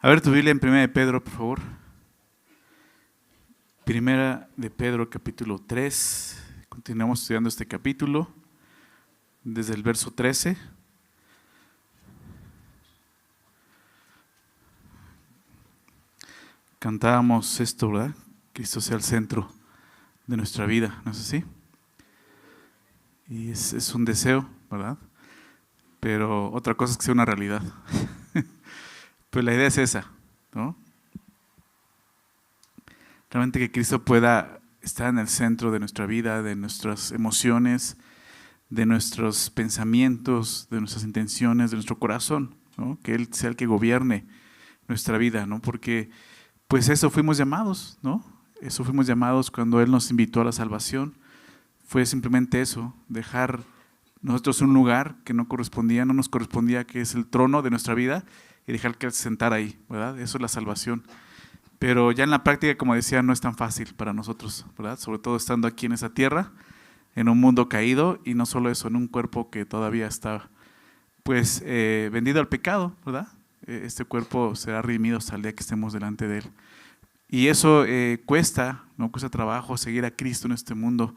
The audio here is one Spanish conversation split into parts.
A ver tu Biblia en Primera de Pedro, por favor. Primera de Pedro, capítulo 3. Continuamos estudiando este capítulo desde el verso 13. Cantábamos esto, ¿verdad? Cristo sea el centro de nuestra vida, ¿no es así? Y es un deseo, ¿verdad? Pero otra cosa es que sea una realidad. Pues la idea es esa, ¿no? Realmente que Cristo pueda estar en el centro de nuestra vida, de nuestras emociones, de nuestros pensamientos, de nuestras intenciones, de nuestro corazón, ¿no? Que Él sea el que gobierne nuestra vida, ¿no? Porque pues eso fuimos llamados, ¿no? Eso fuimos llamados cuando Él nos invitó a la salvación. Fue simplemente eso, dejar nosotros un lugar que no nos correspondía, que es el trono de nuestra vida, y dejar que Él se sentara ahí, ¿verdad? Eso es la salvación. Pero ya en la práctica, como decía, no es tan fácil para nosotros, ¿verdad? Sobre todo estando aquí en esa tierra, en un mundo caído, y no solo eso, en un cuerpo que todavía está pues vendido al pecado, ¿verdad? Este cuerpo será redimido hasta el día que estemos delante de Él. Y eso cuesta, ¿no? Cuesta trabajo seguir a Cristo en este mundo.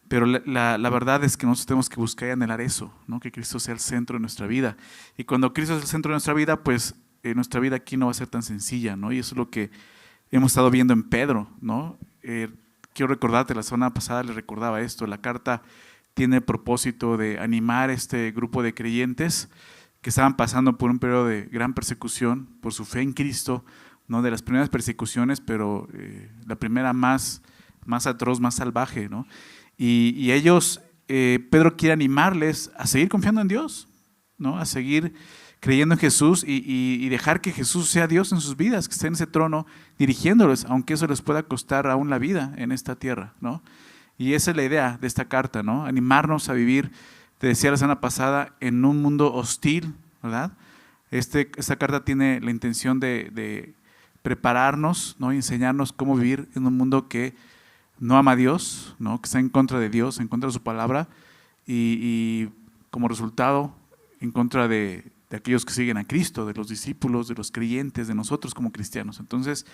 Pero la verdad es que nosotros tenemos que buscar y anhelar eso, ¿no? Que Cristo sea el centro de nuestra vida. Y cuando Cristo es el centro de nuestra vida, pues nuestra vida aquí no va a ser tan sencilla, ¿no? Y eso es lo que hemos estado viendo en Pedro, ¿no? Quiero recordarte, la semana pasada les recordaba esto, la carta tiene el propósito de animar este grupo de creyentes que estaban pasando por un periodo de gran persecución por su fe en Cristo, ¿no? De las primeras persecuciones, pero la primera más atroz, más salvaje, ¿no? Y ellos, Pedro quiere animarles a seguir confiando en Dios, ¿no? A seguir creyendo en Jesús y dejar que Jesús sea Dios en sus vidas, que esté en ese trono dirigiéndoles, aunque eso les pueda costar aún la vida en esta tierra, ¿no? Y esa es la idea de esta carta, ¿no? Animarnos a vivir, te decía la semana pasada, en un mundo hostil, ¿verdad? Esta carta tiene la intención de prepararnos, ¿no? Y enseñarnos cómo vivir en un mundo que no ama a Dios, ¿no? Que está en contra de Dios, en contra de su palabra y como resultado en contra de aquellos que siguen a Cristo, de los discípulos, de los creyentes, de nosotros como cristianos. Entonces,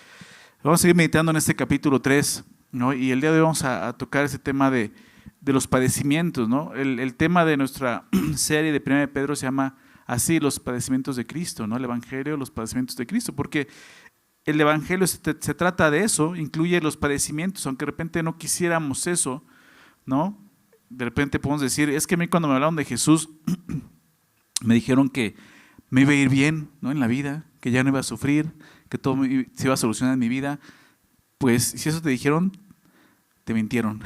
vamos a seguir meditando en este capítulo 3, ¿no? Y el día de hoy vamos a tocar ese tema de los padecimientos, ¿no? El tema de nuestra serie de 1 de Pedro se llama así, los padecimientos de Cristo, ¿no? El Evangelio, los padecimientos de Cristo, porque el Evangelio se trata de eso, incluye los padecimientos, aunque de repente no quisiéramos eso, ¿no? De repente podemos decir, es que a mí cuando me hablaron de Jesús, me dijeron que me iba a ir bien, ¿no? En la vida, que ya no iba a sufrir, que todo se iba a solucionar en mi vida. Pues si eso te dijeron, te mintieron.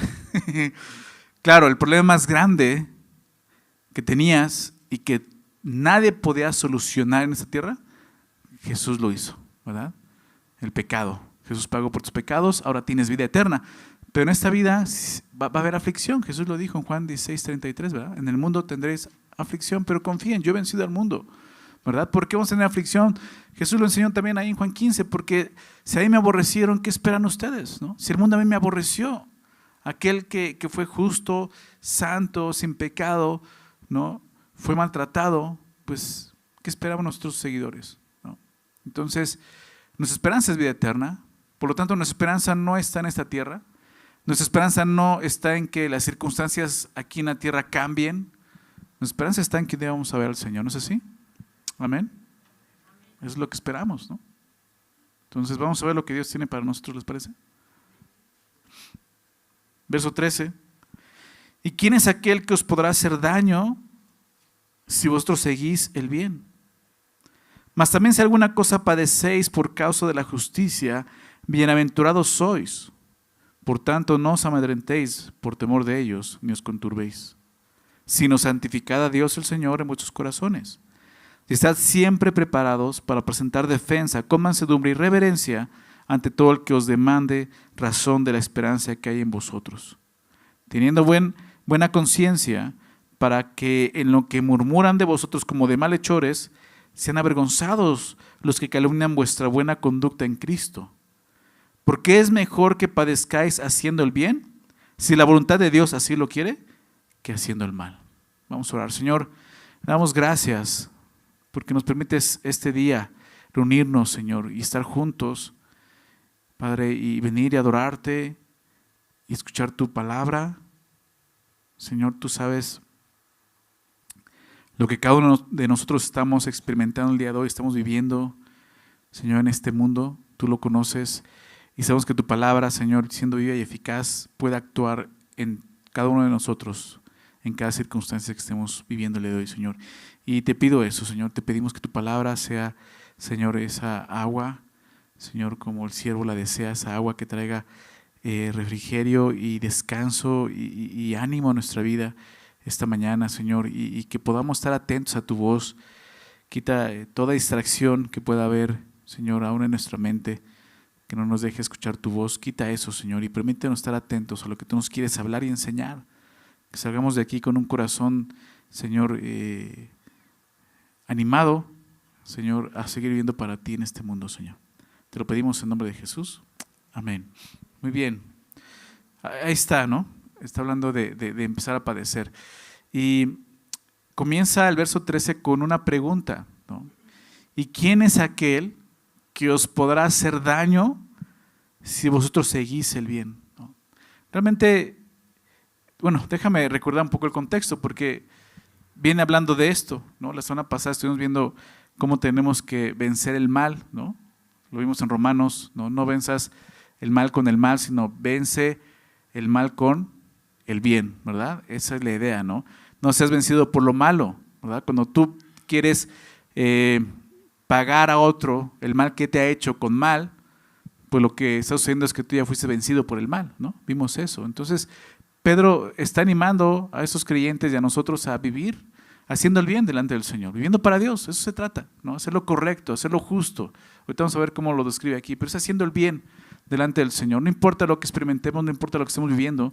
Claro, el problema más grande que tenías y que nadie podía solucionar en esta tierra, Jesús lo hizo, ¿verdad? El pecado. Jesús pagó por tus pecados, ahora tienes vida eterna. Pero en esta vida va a haber aflicción. Jesús lo dijo en Juan 16:33, ¿verdad? En el mundo tendréis aflicción, pero confíen, yo he vencido al mundo, ¿verdad? ¿Por qué vamos a tener aflicción? Jesús lo enseñó también ahí en Juan 15, porque si a mí me aborrecieron, ¿qué esperan ustedes, no? Si el mundo a mí me aborreció, aquel que fue justo, santo, sin pecado, ¿no? Fue maltratado, pues, ¿qué esperaban nuestros seguidores, ¿no? Entonces, nuestra esperanza es vida eterna, por lo tanto nuestra esperanza no está en esta tierra, nuestra esperanza no está en que las circunstancias aquí en la tierra cambien, nuestra esperanza está en que debamos a ver al Señor, ¿no es así? Amén. Eso es lo que esperamos, ¿no? Entonces vamos a ver lo que Dios tiene para nosotros, ¿les parece? Verso 13. ¿Y quién es aquel que os podrá hacer daño si vosotros seguís el bien? Mas también si alguna cosa padecéis por causa de la justicia, bienaventurados sois. Por tanto, no os amedrentéis por temor de ellos, ni os conturbéis, sino santificad a Dios el Señor en vuestros corazones. Y estad siempre preparados para presentar defensa con mansedumbre y reverencia ante todo el que os demande razón de la esperanza que hay en vosotros, teniendo buena conciencia, para que en lo que murmuran de vosotros como de malhechores, sean avergonzados los que calumnian vuestra buena conducta en Cristo. Porque es mejor que padezcáis haciendo el bien, si la voluntad de Dios así lo quiere, que haciendo el mal. Vamos a orar. Señor, damos gracias porque nos permites este día reunirnos, Señor, y estar juntos, Padre, y venir y adorarte y escuchar tu palabra. Señor, tú sabes lo que cada uno de nosotros estamos experimentando el día de hoy, estamos viviendo, Señor, en este mundo. Tú lo conoces y sabemos que tu palabra, Señor, siendo viva y eficaz, puede actuar en cada uno de nosotros, en cada circunstancia que estemos viviendo el día de hoy, Señor. Y te pido eso, Señor, te pedimos que tu palabra sea, Señor, esa agua, Señor, como el siervo la desea, esa agua que traiga refrigerio y descanso y ánimo a nuestra vida esta mañana, Señor, y que podamos estar atentos a tu voz. Quita toda distracción que pueda haber, Señor, aún en nuestra mente, que no nos deje escuchar tu voz. Quita eso, Señor, y permítenos estar atentos a lo que tú nos quieres hablar y enseñar. Que salgamos de aquí con un corazón, Señor, animado, Señor, a seguir viviendo para ti en este mundo, Señor. Te lo pedimos en nombre de Jesús. Amén. Muy bien. Ahí está, ¿no? Está hablando de empezar a padecer. Y comienza el verso 13 con una pregunta, ¿no? ¿Y quién es aquel que os podrá hacer daño si vosotros seguís el bien? ¿No? Realmente, bueno, déjame recordar un poco el contexto, porque viene hablando de esto, ¿no? La semana pasada estuvimos viendo cómo tenemos que vencer el mal, ¿no? Lo vimos en Romanos, ¿no? No venzas el mal con el mal, sino vence el mal con el bien, ¿verdad? Esa es la idea, ¿no? No seas vencido por lo malo, ¿verdad? Cuando tú quieres pagar a otro el mal que te ha hecho con mal, pues lo que está sucediendo es que tú ya fuiste vencido por el mal, ¿no? Vimos eso. Entonces, Pedro está animando a esos creyentes y a nosotros a vivir haciendo el bien delante del Señor, viviendo para Dios. Eso se trata, ¿no? Hacer lo correcto, hacer lo justo. Ahorita vamos a ver cómo lo describe aquí, pero es haciendo el bien delante del Señor. No importa lo que experimentemos, no importa lo que estemos viviendo.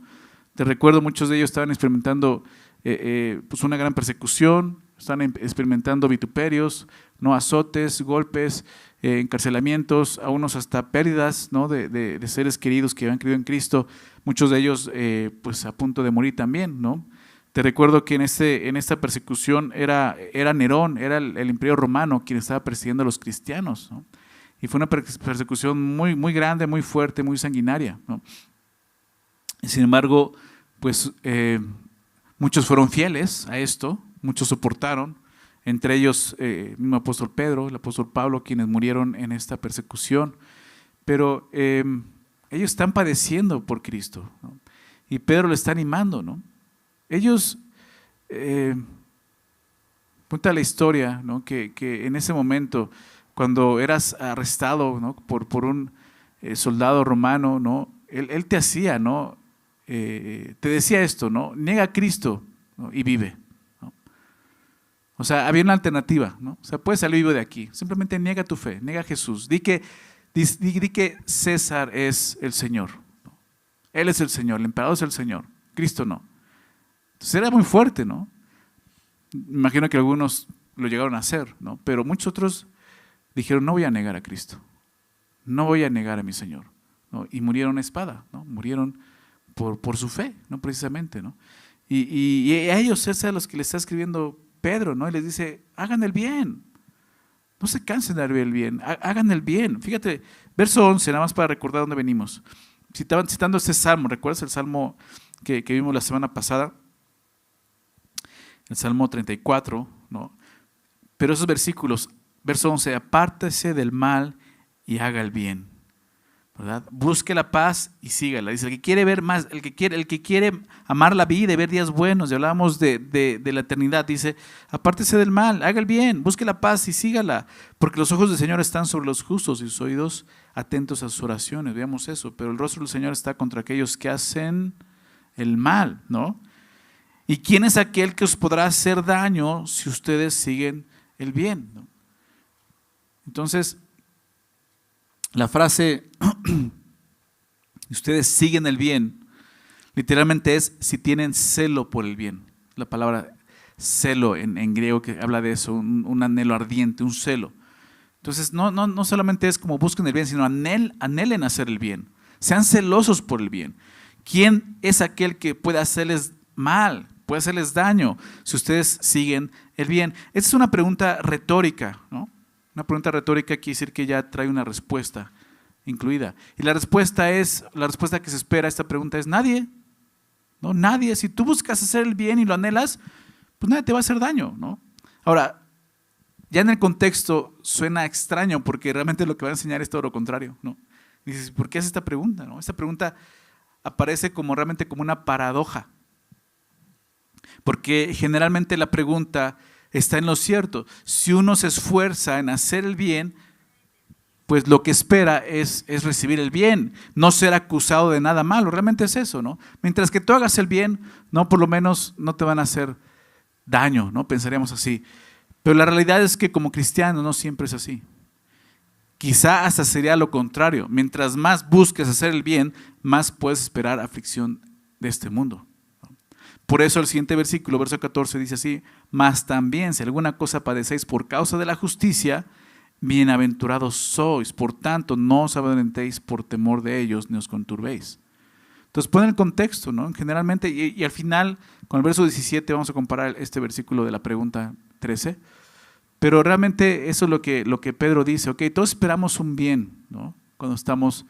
Te recuerdo, muchos de ellos estaban experimentando pues una gran persecución, están experimentando vituperios, ¿no? Azotes, golpes, encarcelamientos, a unos hasta pérdidas, ¿no? de seres queridos que habían creído en Cristo, muchos de ellos pues a punto de morir también, ¿no? Te recuerdo que en esta persecución era Nerón, era el imperio romano quien estaba persiguiendo a los cristianos, ¿no? Y fue una persecución muy, muy grande, muy fuerte, muy sanguinaria, ¿no? Sin embargo, pues muchos fueron fieles a esto, muchos soportaron, entre ellos el mismo apóstol Pedro, el apóstol Pablo, quienes murieron en esta persecución. Pero ellos están padeciendo por Cristo, ¿no? Y Pedro le está animando, ¿no? Ellos, cuenta la historia, ¿no? que en ese momento, cuando eras arrestado, ¿no? por un soldado romano, ¿no? Él te hacía, ¿no? Te decía esto, ¿no? Niega a Cristo, ¿no? Y vive, ¿no? O sea, había una alternativa, ¿no? O sea, puedes salir vivo de aquí. Simplemente niega tu fe, niega a Jesús. Di que César es el Señor, ¿no? Él es el Señor, el emperador es el Señor, Cristo no. Entonces era muy fuerte, ¿no? Me imagino que algunos lo llegaron a hacer, ¿no? Pero muchos otros dijeron, no voy a negar a Cristo, no voy a negar a mi Señor, ¿no? Y murieron a espada, ¿no? Murieron por su fe, ¿no? Precisamente, ¿no? Y a ellos es a los que le está escribiendo Pedro, ¿no? Y les dice, hagan el bien, no se cansen de hacer el bien, hagan el bien. Fíjate, verso 11, nada más para recordar dónde venimos. Citando este salmo, ¿recuerdas el salmo que vimos la semana pasada? El Salmo 34, ¿no? Pero esos versículos, verso 11, apártese del mal y haga el bien, ¿verdad? Busque la paz y sígala. Dice, el que quiere ver más, el que quiere amar la vida y ver días buenos, y hablábamos de la eternidad, dice, apártese del mal, haga el bien, busque la paz y sígala, porque los ojos del Señor están sobre los justos y sus oídos atentos a sus oraciones. Veamos eso, pero el rostro del Señor está contra aquellos que hacen el mal, ¿no? ¿Y quién es aquel que os podrá hacer daño si ustedes siguen el bien? ¿No? Entonces, la frase, ustedes siguen el bien, literalmente es si tienen celo por el bien. La palabra celo en griego que habla de eso, un anhelo ardiente, un celo. Entonces, no solamente es como busquen el bien, sino anhelen hacer el bien. Sean celosos por el bien. ¿Quién es aquel que puede hacerles mal, puede hacerles daño si ustedes siguen el bien? Esta es una pregunta retórica, ¿no? Una pregunta retórica quiere decir que ya trae una respuesta incluida. Y la respuesta que se espera a esta pregunta es nadie. No, nadie. Si tú buscas hacer el bien y lo anhelas, pues nadie te va a hacer daño, ¿no? Ahora, ya en el contexto suena extraño porque realmente lo que va a enseñar es todo lo contrario, ¿no? Dices, ¿por qué hace esta pregunta, no? Esta pregunta aparece realmente como una paradoja. Porque generalmente la pregunta está en lo cierto. Si uno se esfuerza en hacer el bien, pues lo que espera es recibir el bien, no ser acusado de nada malo. Realmente es eso, ¿no? Mientras que tú hagas el bien, no, por lo menos no te van a hacer daño, ¿no? Pensaríamos así. Pero la realidad es que como cristiano no siempre es así. Quizá hasta sería lo contrario. Mientras más busques hacer el bien, más puedes esperar aflicción de este mundo. Por eso el siguiente versículo, verso 14, dice así: mas también si alguna cosa padecéis por causa de la justicia, bienaventurados sois. Por tanto, no os amedrentéis por temor de ellos, ni os conturbéis. Entonces pone el contexto, ¿no? Generalmente, y al final, con el verso 17, vamos a comparar este versículo de la pregunta 13. Pero realmente eso es lo que Pedro dice. Ok, todos esperamos un bien, ¿no? Cuando estamos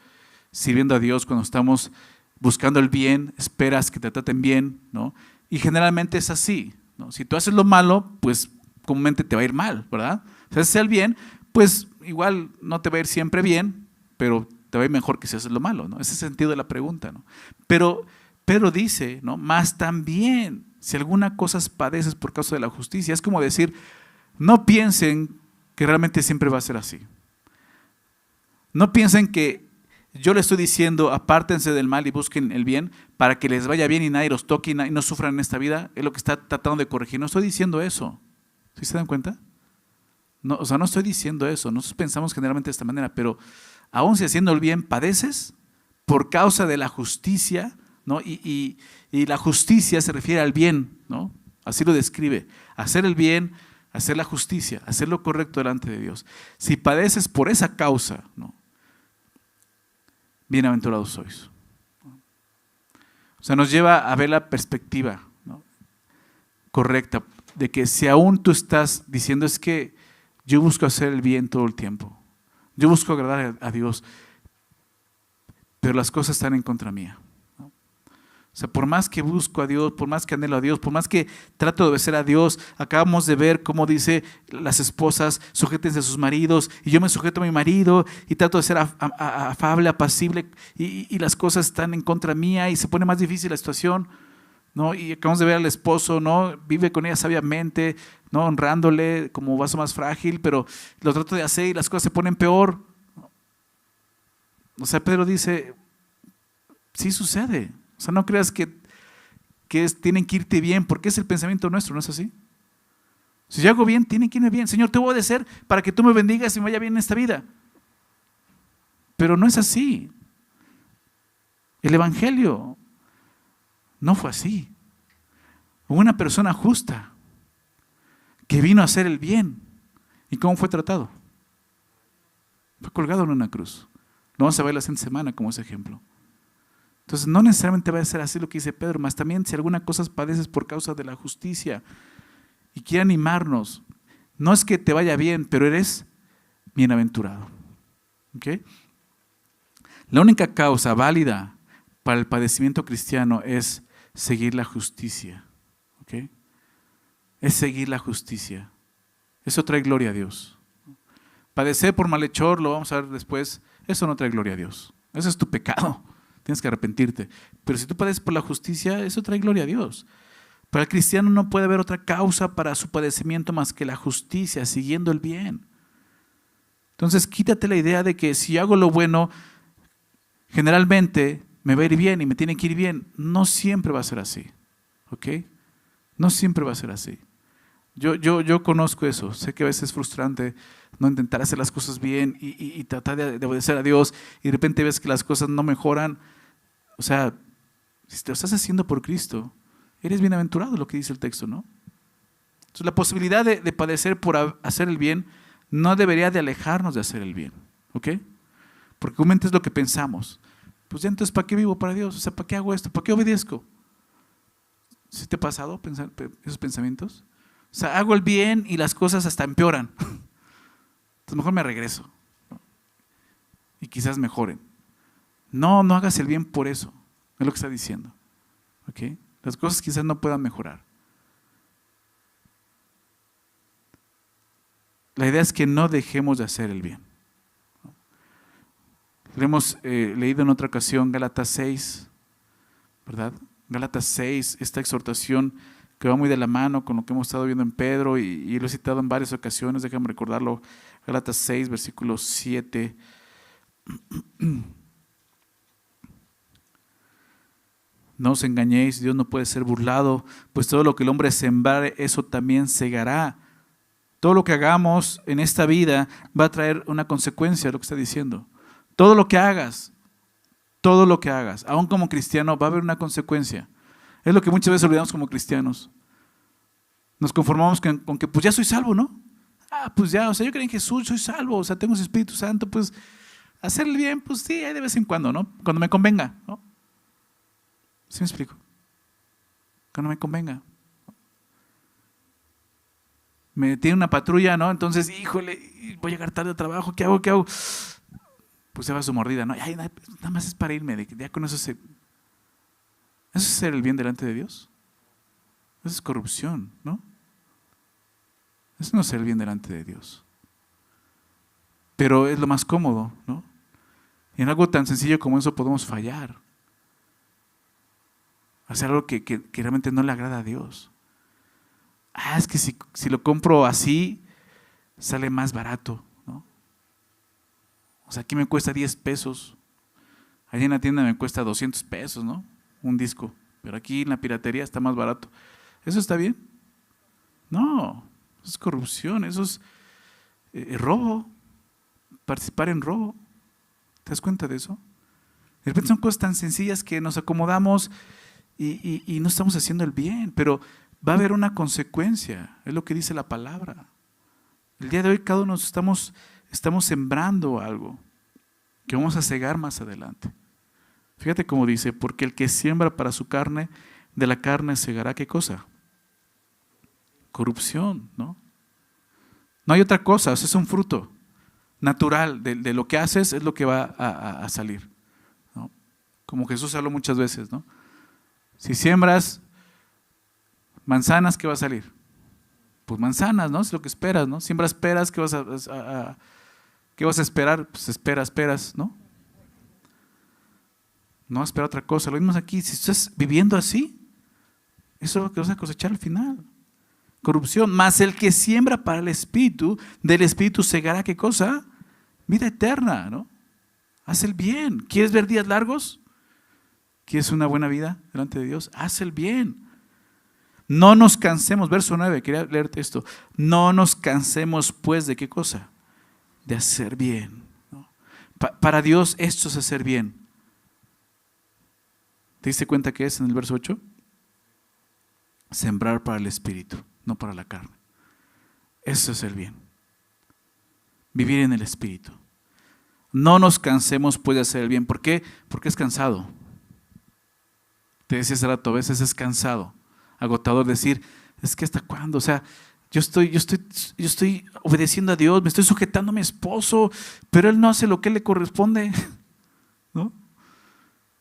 sirviendo a Dios, cuando estamos buscando el bien, esperas que te traten bien, ¿no? Y generalmente es así, ¿no? Si tú haces lo malo, pues comúnmente te va a ir mal, ¿verdad? Si haces el bien, pues igual no te va a ir siempre bien, pero te va a ir mejor que si haces lo malo, ¿no? Ese es el sentido de la pregunta, ¿no? Pero Pedro dice, ¿no? Más también, si alguna cosa padeces por causa de la justicia, es como decir, no piensen que realmente siempre va a ser así. No piensen que yo le estoy diciendo, apártense del mal y busquen el bien para que les vaya bien y nadie los toque y no sufran en esta vida. Es lo que está tratando de corregir. No estoy diciendo eso. ¿Sí se dan cuenta? No, o sea, no estoy diciendo eso. Nosotros pensamos generalmente de esta manera, pero aún si haciendo el bien padeces por causa de la justicia, ¿no? Y la justicia se refiere al bien, ¿no? Así lo describe. Hacer el bien, hacer la justicia, hacer lo correcto delante de Dios. Si padeces por esa causa, ¿no? Bienaventurados sois. O sea, nos lleva a ver la perspectiva, ¿no? Correcta, de que si aún tú estás diciendo es que yo busco hacer el bien todo el tiempo, yo busco agradar a Dios, pero las cosas están en contra mía. O sea, por más que busco a Dios, por más que anhelo a Dios, por más que trato de obedecer a Dios, acabamos de ver cómo dice las esposas, sujétense a sus maridos, y yo me sujeto a mi marido y trato de ser afable, apacible, y las cosas están en contra mía y se pone más difícil la situación, ¿no? Y acabamos de ver al esposo, ¿no? Vive con ella sabiamente, ¿no? Honrándole como vaso más frágil, pero lo trato de hacer y las cosas se ponen peor. O sea, Pedro dice, sí sucede. O sea, no creas que tienen que irte bien, porque es el pensamiento nuestro, ¿no es así? Si yo hago bien, tienen que irme bien. Señor, te voy a obedecer para que tú me bendigas y me vaya bien en esta vida. Pero no es así. El Evangelio no fue así. Hubo una persona justa que vino a hacer el bien. ¿Y cómo fue tratado? Fue colgado en una cruz. Lo vamos a ver la siguiente semana como ese ejemplo. Entonces, no necesariamente va a ser así lo que dice Pedro, más también si alguna cosa padeces por causa de la justicia y quiere animarnos, no es que te vaya bien, pero eres bienaventurado. ¿Okay? La única causa válida para el padecimiento cristiano es seguir la justicia. ¿Okay? Es seguir la justicia. Eso trae gloria a Dios. Padecer por malhechor, lo vamos a ver después, eso no trae gloria a Dios. Eso es tu pecado. Tienes que arrepentirte. Pero si tú padeces por la justicia, eso trae gloria a Dios. Para el cristiano no puede haber otra causa para su padecimiento más que la justicia, siguiendo el bien. Entonces quítate la idea de que si hago lo bueno, generalmente me va a ir bien y me tiene que ir bien. No siempre va a ser así. ¿Ok? No siempre va a ser así. Yo conozco eso. Sé que a veces es frustrante no intentar hacer las cosas bien y tratar de obedecer a Dios y de repente ves que las cosas no mejoran. O sea, si te lo estás haciendo por Cristo, eres bienaventurado, lo que dice el texto, ¿no? Entonces, la posibilidad de padecer por hacer el bien no debería de alejarnos de hacer el bien, ¿ok? Porque comúnmente es lo que pensamos. Pues ya entonces, ¿para qué vivo para Dios? O sea, ¿para qué hago esto? ¿Para qué obedezco? ¿Sí te ha pasado esos pensamientos? O sea, hago el bien y las cosas hasta empeoran. entonces mejor me regreso. Y quizás mejoren. No hagas el bien por eso. Es lo que está diciendo. ¿Okay? Las cosas quizás no puedan mejorar. La idea es que no dejemos de hacer el bien. Lo hemos leído en otra ocasión, Gálatas 6, ¿verdad? Gálatas 6, esta exhortación que va muy de la mano con lo que hemos estado viendo en Pedro y lo he citado en varias ocasiones, déjame recordarlo. Gálatas 6, versículo 7. No os engañéis, Dios no puede ser burlado, pues todo lo que el hombre sembrare, eso también segará. Todo lo que hagamos en esta vida va a traer una consecuencia, lo que está diciendo. Todo lo que hagas, aún como cristiano, va a haber una consecuencia. Es lo que muchas veces olvidamos como cristianos. Nos conformamos con que pues ya soy salvo, ¿no? Pues ya, o sea, yo creo en Jesús, soy salvo, o sea, tengo ese Espíritu Santo, pues hacer el bien, pues sí, de vez en cuando, ¿no? Cuando me convenga, ¿no? ¿Sí me explico? Cuando me convenga. Me detiene una patrulla, ¿no? Entonces, híjole, voy a llegar tarde al trabajo, ¿qué hago? Pues se va su mordida, ¿no? Ay, nada más es para irme, ya con eso ¿eso es hacer el bien delante de Dios? Eso es corrupción, ¿no? Eso no es hacer el bien delante de Dios. Pero es lo más cómodo, ¿no? Y en algo tan sencillo como eso podemos fallar. Hacer algo que realmente no le agrada a Dios. Es que si lo compro así, sale más barato, ¿no? O sea, aquí me cuesta 10 pesos. Allí en la tienda me cuesta 200 pesos, ¿no? Un disco. Pero aquí en la piratería está más barato. ¿Eso está bien? No, eso es corrupción, eso es robo. Participar en robo. ¿Te das cuenta de eso? De repente son cosas tan sencillas que nos acomodamos y no estamos haciendo el bien, pero va a haber una consecuencia, es lo que dice la palabra. El día de hoy cada uno estamos sembrando algo que vamos a cegar más adelante. Fíjate cómo dice, porque el que siembra para su carne, de la carne segará, ¿qué cosa? Corrupción, ¿no? No hay otra cosa, o sea, es un fruto natural de lo que haces, es lo que va a salir, ¿no? Como Jesús habló muchas veces, ¿no? Si siembras manzanas, ¿qué va a salir? Pues manzanas, ¿no? Es lo que esperas, ¿no? Siembras peras, ¿qué vas qué vas a esperar? Pues esperas, ¿no? No vas a esperar otra cosa. Lo mismo aquí, si estás viviendo así, eso es lo que vas a cosechar al final. Corrupción, más el que siembra para el Espíritu, del Espíritu segará, ¿qué cosa? Vida eterna, ¿no? Haz el bien. ¿Quieres ver días largos? ¿Quieres una buena vida delante de Dios? Haz el bien. No nos cansemos, verso 9, quería leerte esto. No nos cansemos pues de qué cosa? De hacer bien, ¿no? Para Dios esto es hacer bien. ¿Te diste cuenta que es en el verso 8? Sembrar para el Espíritu, no para la carne. Eso es el bien. Vivir en el Espíritu. No nos cansemos pues de hacer el bien. ¿Por qué? Porque es cansado. Te decía hace rato, a veces es cansado, agotador decir, es que ¿hasta cuándo? O sea, yo estoy obedeciendo a Dios, me estoy sujetando a mi esposo, pero él no hace lo que le corresponde, ¿no?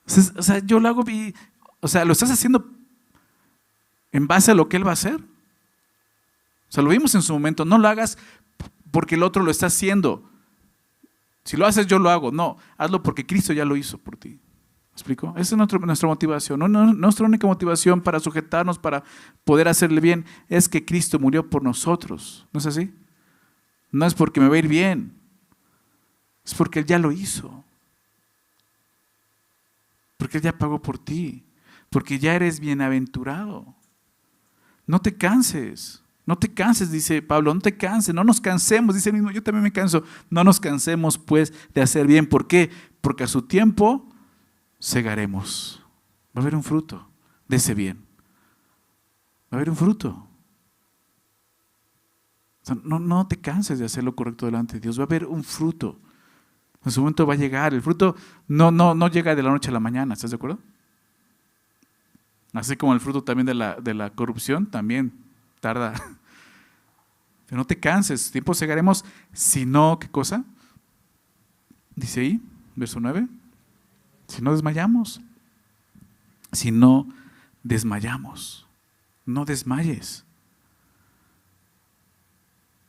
O sea, yo lo hago, o sea, lo estás haciendo en base a lo que él va a hacer. O sea, lo vimos en su momento, no lo hagas porque el otro lo está haciendo. Si lo haces, yo lo hago. No, hazlo porque Cristo ya lo hizo por ti. ¿Me explico? Esa es nuestra motivación. Nuestra única motivación para sujetarnos, para poder hacerle bien, es que Cristo murió por nosotros. ¿No es así? No es porque me va a ir bien. Es porque Él ya lo hizo. Porque Él ya pagó por ti. Porque ya eres bienaventurado. No te canses. No te canses, dice Pablo. No te canses. No nos cansemos. Dice el mismo, yo también me canso. No nos cansemos pues de hacer bien. ¿Por qué? Porque a su tiempo segaremos. Va a haber un fruto de ese bien. Va a haber un fruto. O sea, no te canses de hacer lo correcto delante de Dios. Va a haber un fruto. En su momento va a llegar. El fruto no llega de la noche a la mañana. ¿Estás de acuerdo? Así como el fruto también de la corrupción también tarda. Pero no te canses, tiempo segaremos, si no, ¿qué cosa? Dice ahí, verso 9, si no desmayamos. Si no desmayamos, no desmayes.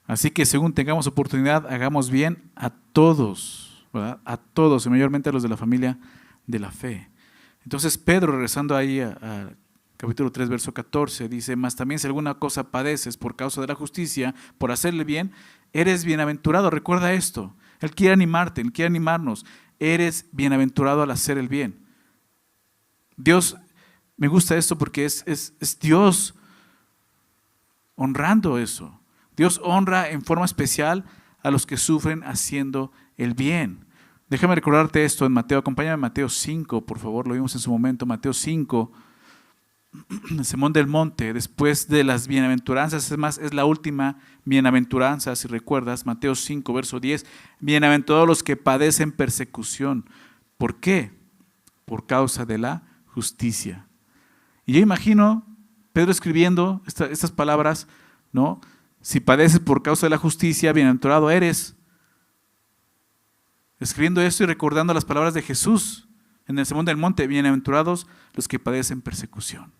Así que según tengamos oportunidad, hagamos bien a todos, ¿verdad? A todos, y mayormente a los de la familia de la fe. Entonces Pedro, regresando ahí a capítulo 3, verso 14, dice, mas también si alguna cosa padeces por causa de la justicia, por hacerle bien, eres bienaventurado. Recuerda esto, Él quiere animarte, Él quiere animarnos. Eres bienaventurado al hacer el bien. Dios, me gusta esto porque es Dios honrando eso. Dios honra en forma especial a los que sufren haciendo el bien. Déjame recordarte esto en Mateo, acompáñame en Mateo 5, por favor, lo vimos en su momento, Mateo 5, el Sermón del Monte, después de las bienaventuranzas, es más, es la última bienaventuranza, si recuerdas, Mateo 5, verso 10, bienaventurados los que padecen persecución. ¿Por qué? Por causa de la justicia. Y yo imagino Pedro escribiendo estas palabras, ¿no? Si padeces por causa de la justicia, bienaventurado eres. Escribiendo esto y recordando las palabras de Jesús en el Sermón del Monte, bienaventurados los que padecen persecución.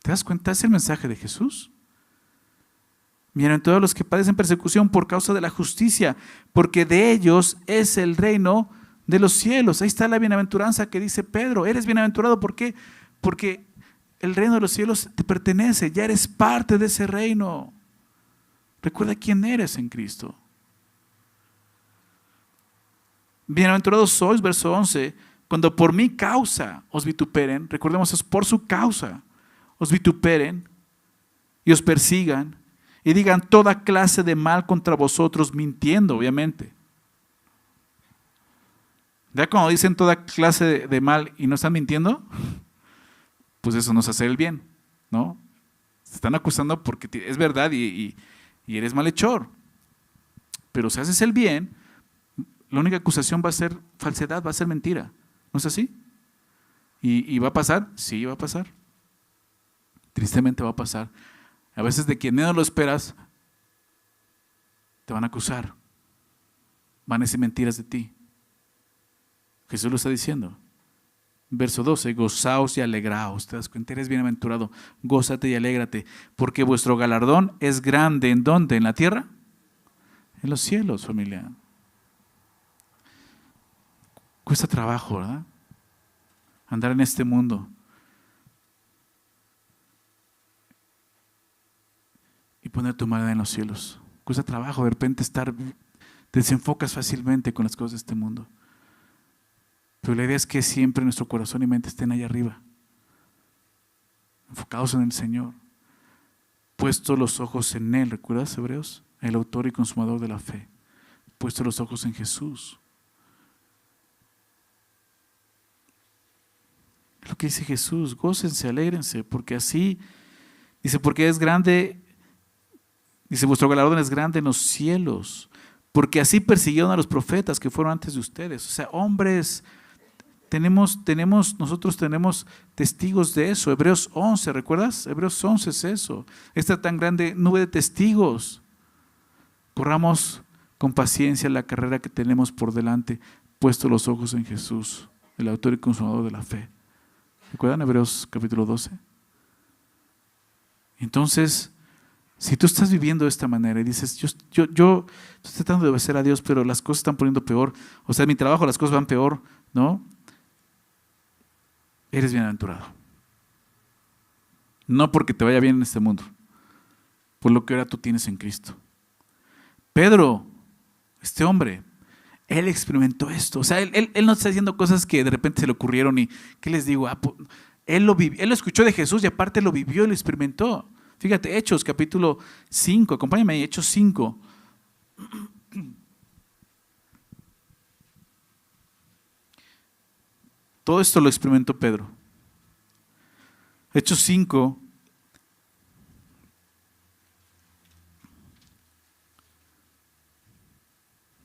¿Te das cuenta? Es el mensaje de Jesús. Bienaventurados los que padecen persecución por causa de la justicia, porque de ellos es el reino de los cielos. Ahí está la bienaventuranza que dice Pedro. Eres bienaventurado, ¿por qué? Porque el reino de los cielos te pertenece, ya eres parte de ese reino. Recuerda quién eres en Cristo. Bienaventurados sois, verso 11, cuando por mi causa os vituperen, recordemos eso, por su causa os vituperen y os persigan y digan toda clase de mal contra vosotros, mintiendo, obviamente. ¿Ya cuando dicen toda clase de mal y no están mintiendo? Pues eso no es hacer el bien, ¿no? Se están acusando porque es verdad y eres malhechor. Pero si haces el bien, la única acusación va a ser falsedad, va a ser mentira. ¿No es así? ¿Y va a pasar? Sí, va a pasar. Tristemente va a pasar. A veces de quien menos lo esperas, te van a acusar. Van a decir mentiras de ti. Jesús lo está diciendo. Verso 12, gozaos y alegraos. ¿Te das cuenta? Eres bienaventurado. Gózate y alégrate, porque vuestro galardón es grande. ¿En dónde? ¿En la tierra? En los cielos, familia. Cuesta trabajo, ¿verdad? Andar en este mundo. Y poner tu mirada en los cielos. Cuesta trabajo de repente te desenfocas fácilmente con las cosas de este mundo. Pero la idea es que siempre nuestro corazón y mente estén allá arriba, enfocados en el Señor, puestos los ojos en Él. ¿Recuerdas, Hebreos? El autor y consumador de la fe. Puestos los ojos en Jesús. Es lo que dice Jesús, gócense, alégrense, porque así, dice, porque es grande, dice, vuestro galardón es grande en los cielos, porque así persiguieron a los profetas que fueron antes de ustedes. O sea, hombres, nosotros tenemos testigos de eso. Hebreos 11, ¿recuerdas? Hebreos 11 es eso. Esta tan grande nube de testigos. Corramos con paciencia la carrera que tenemos por delante, puesto los ojos en Jesús, el autor y consumador de la fe. ¿Recuerdan Hebreos capítulo 12? Entonces, si tú estás viviendo de esta manera y dices, yo estoy tratando de obedecer a Dios, pero las cosas están poniendo peor, o sea, en mi trabajo las cosas van peor, ¿no? Eres bienaventurado. No porque te vaya bien en este mundo, por lo que ahora tú tienes en Cristo. Pedro, este hombre, él experimentó esto. O sea, él no está haciendo cosas que de repente se le ocurrieron y, ¿qué les digo? Él lo escuchó de Jesús y aparte lo vivió y lo experimentó. Fíjate, Hechos capítulo 5, acompáñame ahí, Hechos 5. Todo esto lo experimentó Pedro. Hechos 5.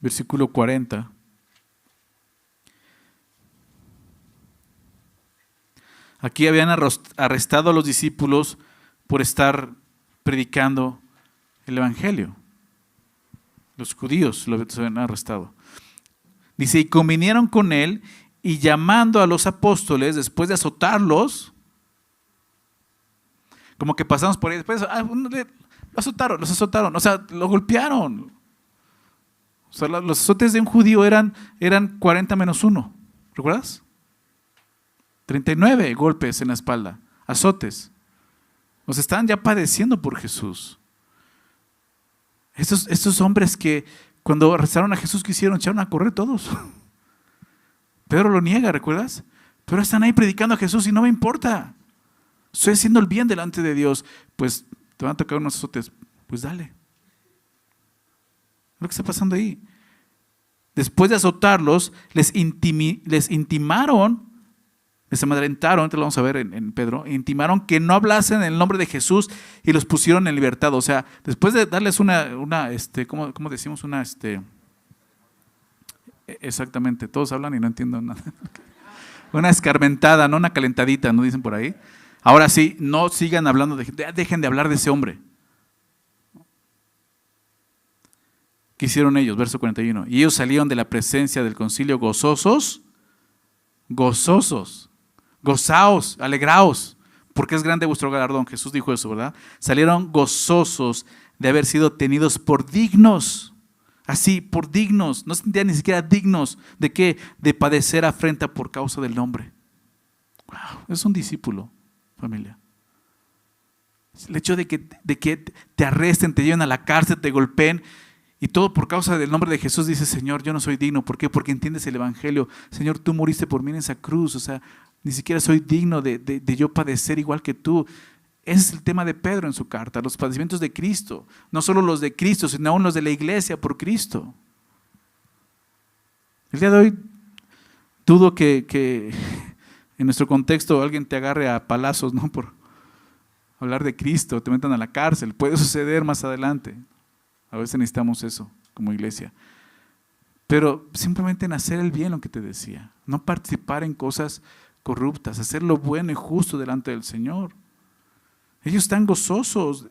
Versículo 40. Aquí habían arrestado a los discípulos por estar predicando el evangelio. Los judíos lo habían arrestado. Dice, y convinieron con él, y llamando a los apóstoles, después de azotarlos, como que pasamos por ahí, después los azotaron, o sea, lo golpearon. O sea, los azotes de un judío eran 40 menos 1, ¿recuerdas? 39 golpes en la espalda, azotes. O sea, estaban ya padeciendo por Jesús. Estos hombres que cuando arrestaron a Jesús, ¿qué hicieron? Echaron a correr todos. Pedro lo niega, ¿recuerdas? Pero están ahí predicando a Jesús y no me importa. Estoy haciendo el bien delante de Dios. Pues te van a tocar unos azotes. Pues dale. Es lo que está pasando ahí. Después de azotarlos, les intimaron, les amedrentaron, te lo vamos a ver en Pedro, intimaron que no hablasen en el nombre de Jesús y los pusieron en libertad. O sea, después de darles ¿cómo decimos? Exactamente, todos hablan y no entiendo nada. Una escarmentada, no una calentadita, ¿no dicen por ahí? Ahora sí, no sigan hablando, dejen de hablar de ese hombre. ¿Qué hicieron ellos? Verso 41. Y ellos salieron de la presencia del concilio gozosos, gozaos, alegraos, porque es grande vuestro galardón. Jesús dijo eso, ¿verdad? Salieron gozosos de haber sido tenidos por dignos. Así, por dignos. No se sentían ni siquiera dignos. ¿De qué? De padecer afrenta por causa del nombre. Wow, es un discípulo, familia. El hecho de que te arresten, te lleven a la cárcel, te golpeen, y todo por causa del nombre de Jesús. Dice, Señor, yo no soy digno. ¿Por qué? Porque entiendes el evangelio. Señor, tú moriste por mí en esa cruz. O sea, ni siquiera soy digno de yo padecer igual que tú. Ese es el tema de Pedro en su carta, los padecimientos de Cristo. No solo los de Cristo, sino aún los de la iglesia por Cristo. El día de hoy dudo que en nuestro contexto alguien te agarre a palazos, ¿no? Por hablar de Cristo, te metan a la cárcel. Puede suceder más adelante. A veces necesitamos eso como iglesia. Pero simplemente en hacer el bien, lo que te decía. No participar en cosas corruptas, hacer lo bueno y justo delante del Señor. Ellos están gozosos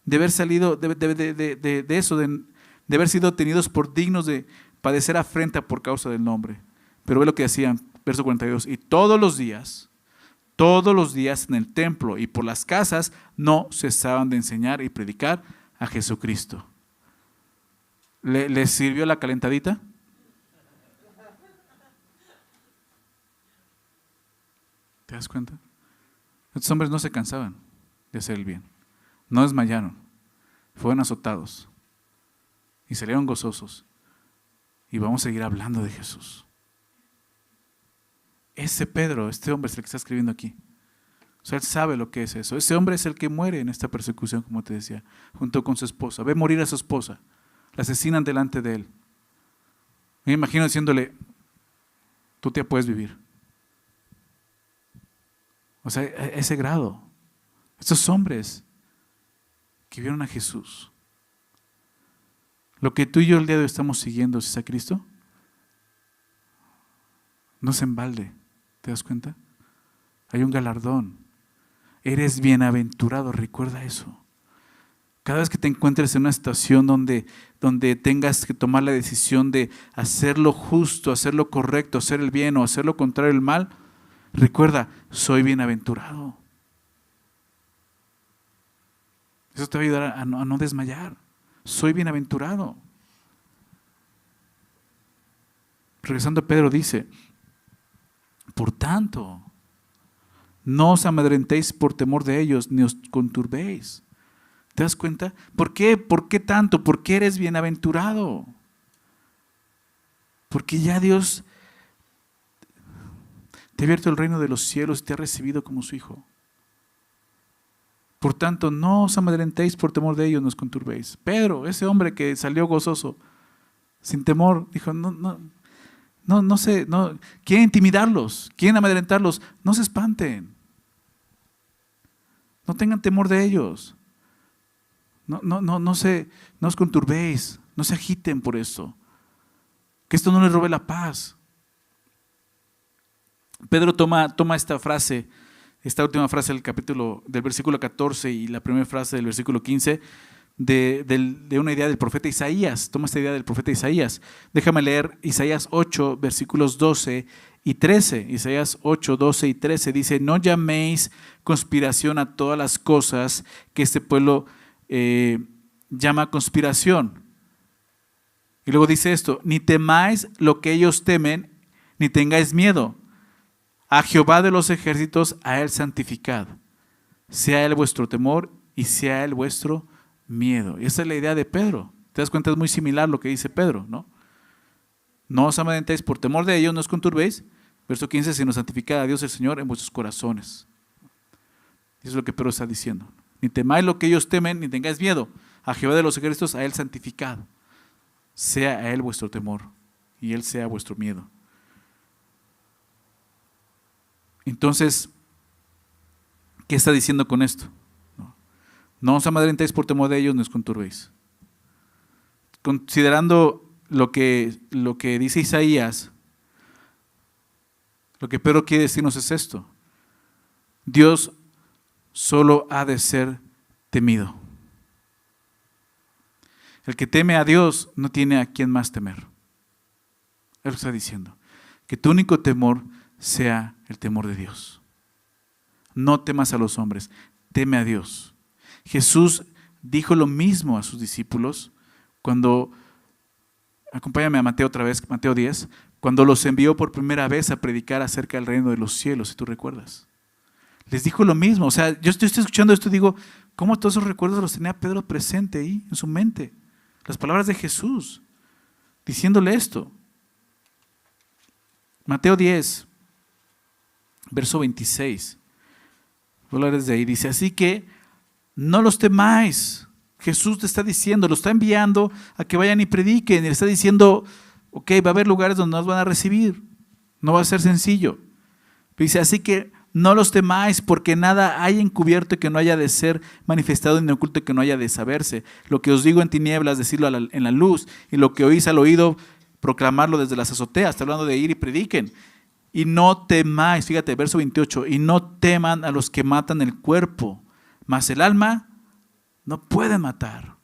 de haber salido de eso, de haber sido tenidos por dignos de padecer afrenta por causa del nombre. Pero ve lo que decían, verso 42. Y todos los días en el templo y por las casas no cesaban de enseñar y predicar a Jesucristo. ¿Les sirvió la calentadita? ¿Te das cuenta? Estos hombres no se cansaban de hacer el bien. No desmayaron. Fueron azotados. Y salieron gozosos. Y vamos a seguir hablando de Jesús. Ese Pedro, este hombre es el que está escribiendo aquí. O sea, él sabe lo que es eso. Ese hombre es el que muere en esta persecución, como te decía, junto con su esposa. Ve morir a su esposa. La asesinan delante de él. Me imagino diciéndole, tú te puedes vivir. O sea, a ese grado. Estos hombres que vieron a Jesús. Lo que tú y yo el día de hoy estamos siguiendo, ¿es a Cristo? No se embalde. ¿Te das cuenta? Hay un galardón. Eres bienaventurado, recuerda eso. Cada vez que te encuentres en una situación donde tengas que tomar la decisión de hacer lo justo, hacer lo correcto, hacer el bien o hacer lo contrario, el mal, recuerda, soy bienaventurado. Eso te va a ayudar a no desmayar. Soy bienaventurado. Regresando a Pedro dice, por tanto, no os amedrentéis por temor de ellos, ni os conturbéis. ¿Te das cuenta? ¿Por qué? ¿Por qué tanto? ¿Por qué eres bienaventurado? Porque ya Dios te ha abierto el reino de los cielos y te ha recibido como su hijo. Por tanto, no os amedrentéis por temor de ellos, no os conturbéis. Pedro, ese hombre que salió gozoso, sin temor, dijo, no sé, quieren intimidarlos, quieren amedrentarlos, no se espanten. No tengan temor de ellos. No os conturbéis, no se agiten por esto. Que esto no les robe la paz. Pedro toma esta frase, esta última frase del versículo 14 y la primera frase del versículo 15, de una idea del profeta Isaías. Toma esta idea del profeta Isaías. Déjame leer Isaías 8, versículos 12 y 13. Isaías 8, 12 y 13 dice: no llaméis conspiración a todas las cosas que este pueblo llama conspiración. Y luego dice esto: ni temáis lo que ellos temen, ni tengáis miedo. A Jehová de los ejércitos, a él santificad. Sea él vuestro temor y sea él vuestro miedo. Y esa es la idea de Pedro. ¿Te das cuenta? Es muy similar lo que dice Pedro, ¿no? No os amedrentéis por temor de ellos, no os conturbéis. Verso 15: sino santificad a Dios el Señor en vuestros corazones. Eso es lo que Pedro está diciendo. Ni temáis lo que ellos temen, ni tengáis miedo. A Jehová de los ejércitos, a él santificad. Sea a él vuestro temor y él sea vuestro miedo. Entonces, ¿qué está diciendo con esto? No os amedrentéis por temor de ellos, no os conturbéis. Considerando lo que dice Isaías, lo que Pedro quiere decirnos es esto: Dios solo ha de ser temido. El que teme a Dios no tiene a quién más temer. Él está diciendo que tu único temor sea el temor de Dios. No temas a los hombres, teme a Dios. Jesús dijo lo mismo a sus discípulos cuando, acompáñame a Mateo otra vez, Mateo 10, cuando los envió por primera vez a predicar acerca del reino de los cielos, si tú recuerdas. Les dijo lo mismo. O sea, yo estoy escuchando esto y digo, ¿cómo todos esos recuerdos los tenía Pedro presente ahí en su mente? Las palabras de Jesús, diciéndole esto. Mateo 10, verso 26. Voy a hablar desde ahí. Dice: así que no los temáis. Jesús te está diciendo, lo está enviando a que vayan y prediquen. Y le está diciendo, ok, va a haber lugares donde nos van a recibir. No va a ser sencillo. Dice: así que no los temáis, porque nada hay encubierto que no haya de ser manifestado, ni oculto que no haya de saberse. Lo que os digo en tinieblas, decirlo en la luz, y lo que oís al oído, proclamarlo desde las azoteas. Está hablando de ir y prediquen. Y no temáis, fíjate, verso 28, y no teman a los que matan el cuerpo, mas el alma no pueden matar.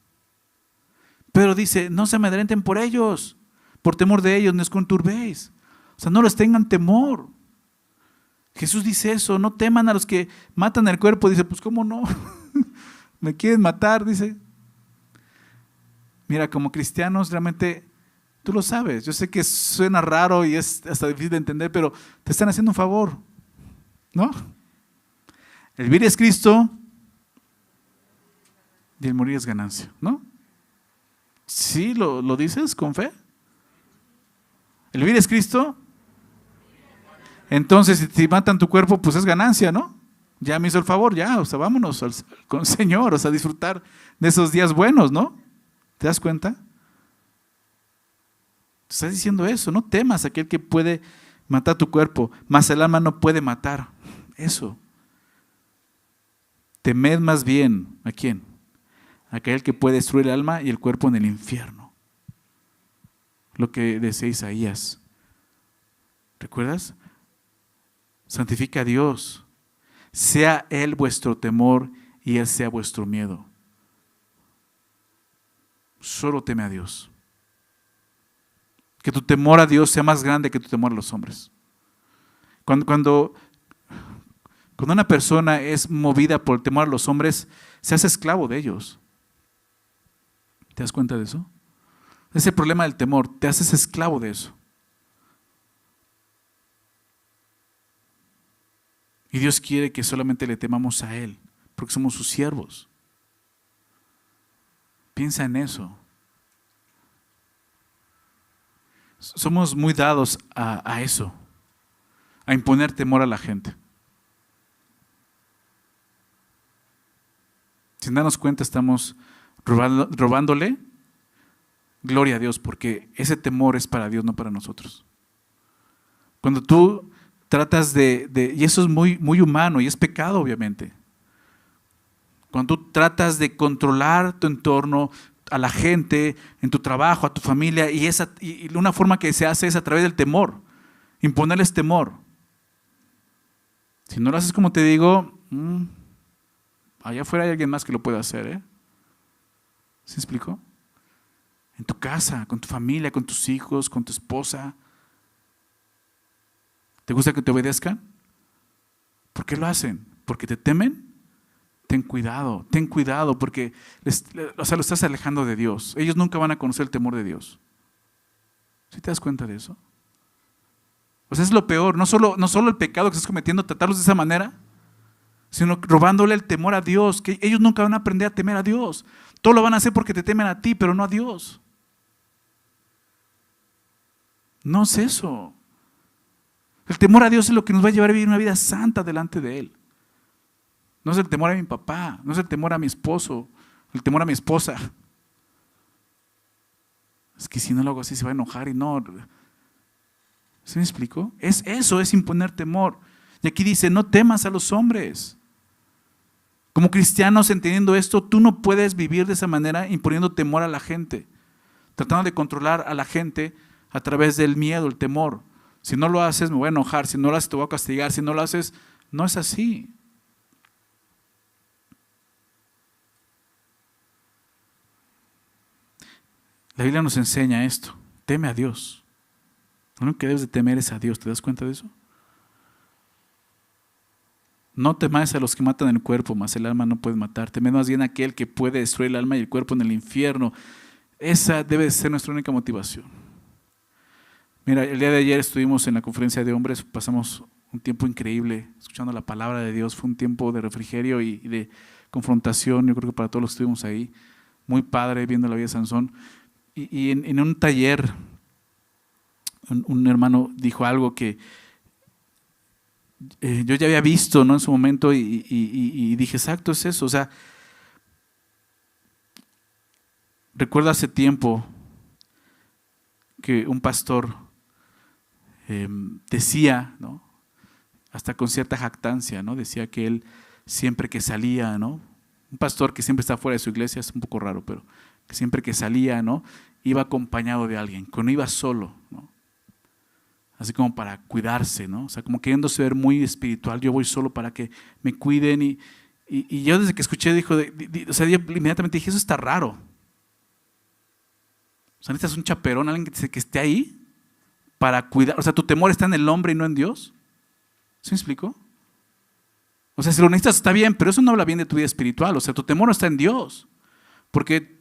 Pero dice: no se amedrenten por ellos, por temor de ellos, no os conturbéis. O sea, no les tengan temor. Jesús dice eso: no teman a los que matan el cuerpo. Dice: pues ¿cómo no? ¿Me quieren matar? Dice. Mira, como cristianos realmente, tú lo sabes. Yo sé que suena raro y es hasta difícil de entender, pero te están haciendo un favor, ¿no? El vivir es Cristo y el morir es ganancia, ¿no? ¿Sí lo dices con fe? El vivir es Cristo. Entonces, si matan tu cuerpo, pues es ganancia, ¿no? Ya me hizo el favor, ya, o sea, vámonos con el Señor, o sea, a disfrutar de esos días buenos, ¿no? ¿Te das cuenta? Estás diciendo eso: no temas a aquel que puede matar tu cuerpo, mas el alma no puede matar. Eso. Temed más bien, ¿a quién? A aquel que puede destruir el alma y el cuerpo en el infierno. Lo que decía Isaías. ¿Recuerdas? Santifica a Dios. Sea Él vuestro temor y Él sea vuestro miedo. Solo teme a Dios. Que tu temor a Dios sea más grande que tu temor a los hombres. Cuando una persona es movida por el temor a los hombres, se hace esclavo de ellos. ¿Te das cuenta de eso? Es el problema del temor, te haces esclavo de eso. Y Dios quiere que solamente le temamos a Él, porque somos sus siervos. Piensa en eso. Somos muy dados a eso, a imponer temor a la gente. Sin darnos cuenta estamos robándole gloria a Dios, porque ese temor es para Dios, no para nosotros. Cuando tú tratas y eso es muy, muy humano y es pecado, obviamente. Cuando tú tratas de controlar tu entorno, a la gente, en tu trabajo, a tu familia, y una forma que se hace es a través del temor, imponerles temor. Si no lo haces como te digo, allá afuera hay alguien más que lo puede hacer, ¿eh? ¿Se explicó? En tu casa, con tu familia, con tus hijos, con tu esposa. ¿Te gusta que te obedezcan? ¿Por qué lo hacen? ¿Porque te temen? Ten cuidado, porque lo estás alejando de Dios. Ellos nunca van a conocer el temor de Dios. ¿Sí te das cuenta de eso? O sea, es lo peor, no solo el pecado que estás cometiendo, tratarlos de esa manera, sino robándole el temor a Dios, que ellos nunca van a aprender a temer a Dios. Todo lo van a hacer porque te temen a ti, pero no a Dios. No es eso. El temor a Dios es lo que nos va a llevar a vivir una vida santa delante de Él. No es el temor a mi papá, no es el temor a mi esposo, el temor a mi esposa. Es que si no lo hago así se va a enojar y no. ¿Se me explicó? Eso es imponer temor. Y aquí dice, no temas a los hombres. Como cristianos, entendiendo esto, tú no puedes vivir de esa manera imponiendo temor a la gente, tratando de controlar a la gente a través del miedo, el temor. Si no lo haces, me voy a enojar. Si no lo haces, te voy a castigar. Si no lo haces, no es así. La Biblia nos enseña esto. Teme a Dios. Lo único que debes de temer es a Dios. ¿Te das cuenta de eso? No temáis a los que matan el cuerpo, mas el alma no puede matar. Temed más bien a aquel que puede destruir el alma y el cuerpo en el infierno. Esa debe de ser nuestra única motivación. Mira, el día de ayer estuvimos en la conferencia de hombres, pasamos un tiempo increíble escuchando la palabra de Dios. Fue un tiempo de refrigerio y de confrontación, yo creo que para todos los que estuvimos ahí. Muy padre viendo la vida de Sansón. Y en un taller, un hermano dijo algo que yo ya había visto, ¿no? En su momento y dije, exacto, es eso. O sea, recuerdo hace tiempo que un pastor decía, ¿no? Hasta con cierta jactancia, ¿no? Decía que él siempre que salía, ¿no? Un pastor que siempre está fuera de su iglesia, es un poco raro, pero que siempre que salía, ¿no? Iba acompañado de alguien, que no iba solo, ¿no? Así como para cuidarse, ¿no? O sea, como queriéndose ver muy espiritual, yo voy solo para que me cuiden. Y yo desde que escuché, o sea, yo inmediatamente dije, eso está raro. O sea, necesitas un chaperón, alguien que esté ahí para cuidar. O sea, tu temor está en el hombre y no en Dios. ¿Sí me explico? O sea, si lo necesitas está bien, pero eso no habla bien de tu vida espiritual. O sea, tu temor no está en Dios. Porque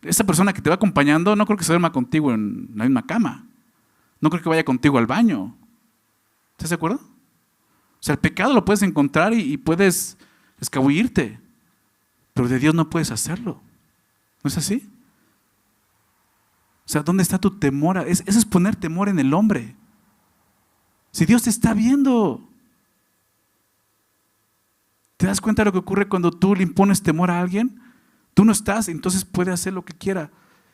esa persona que te va acompañando no creo que se duerma contigo en la misma cama. No creo que vaya contigo al baño. ¿Estás de acuerdo? O sea, el pecado lo puedes encontrar y puedes escabullirte, pero de Dios no puedes hacerlo. ¿No es así? O sea, ¿dónde está tu temor? Eso es poner temor en el hombre. Si Dios te está viendo, ¿te das cuenta de lo que ocurre cuando tú le impones temor a alguien? Tú no estás, entonces puede hacer lo que quiera.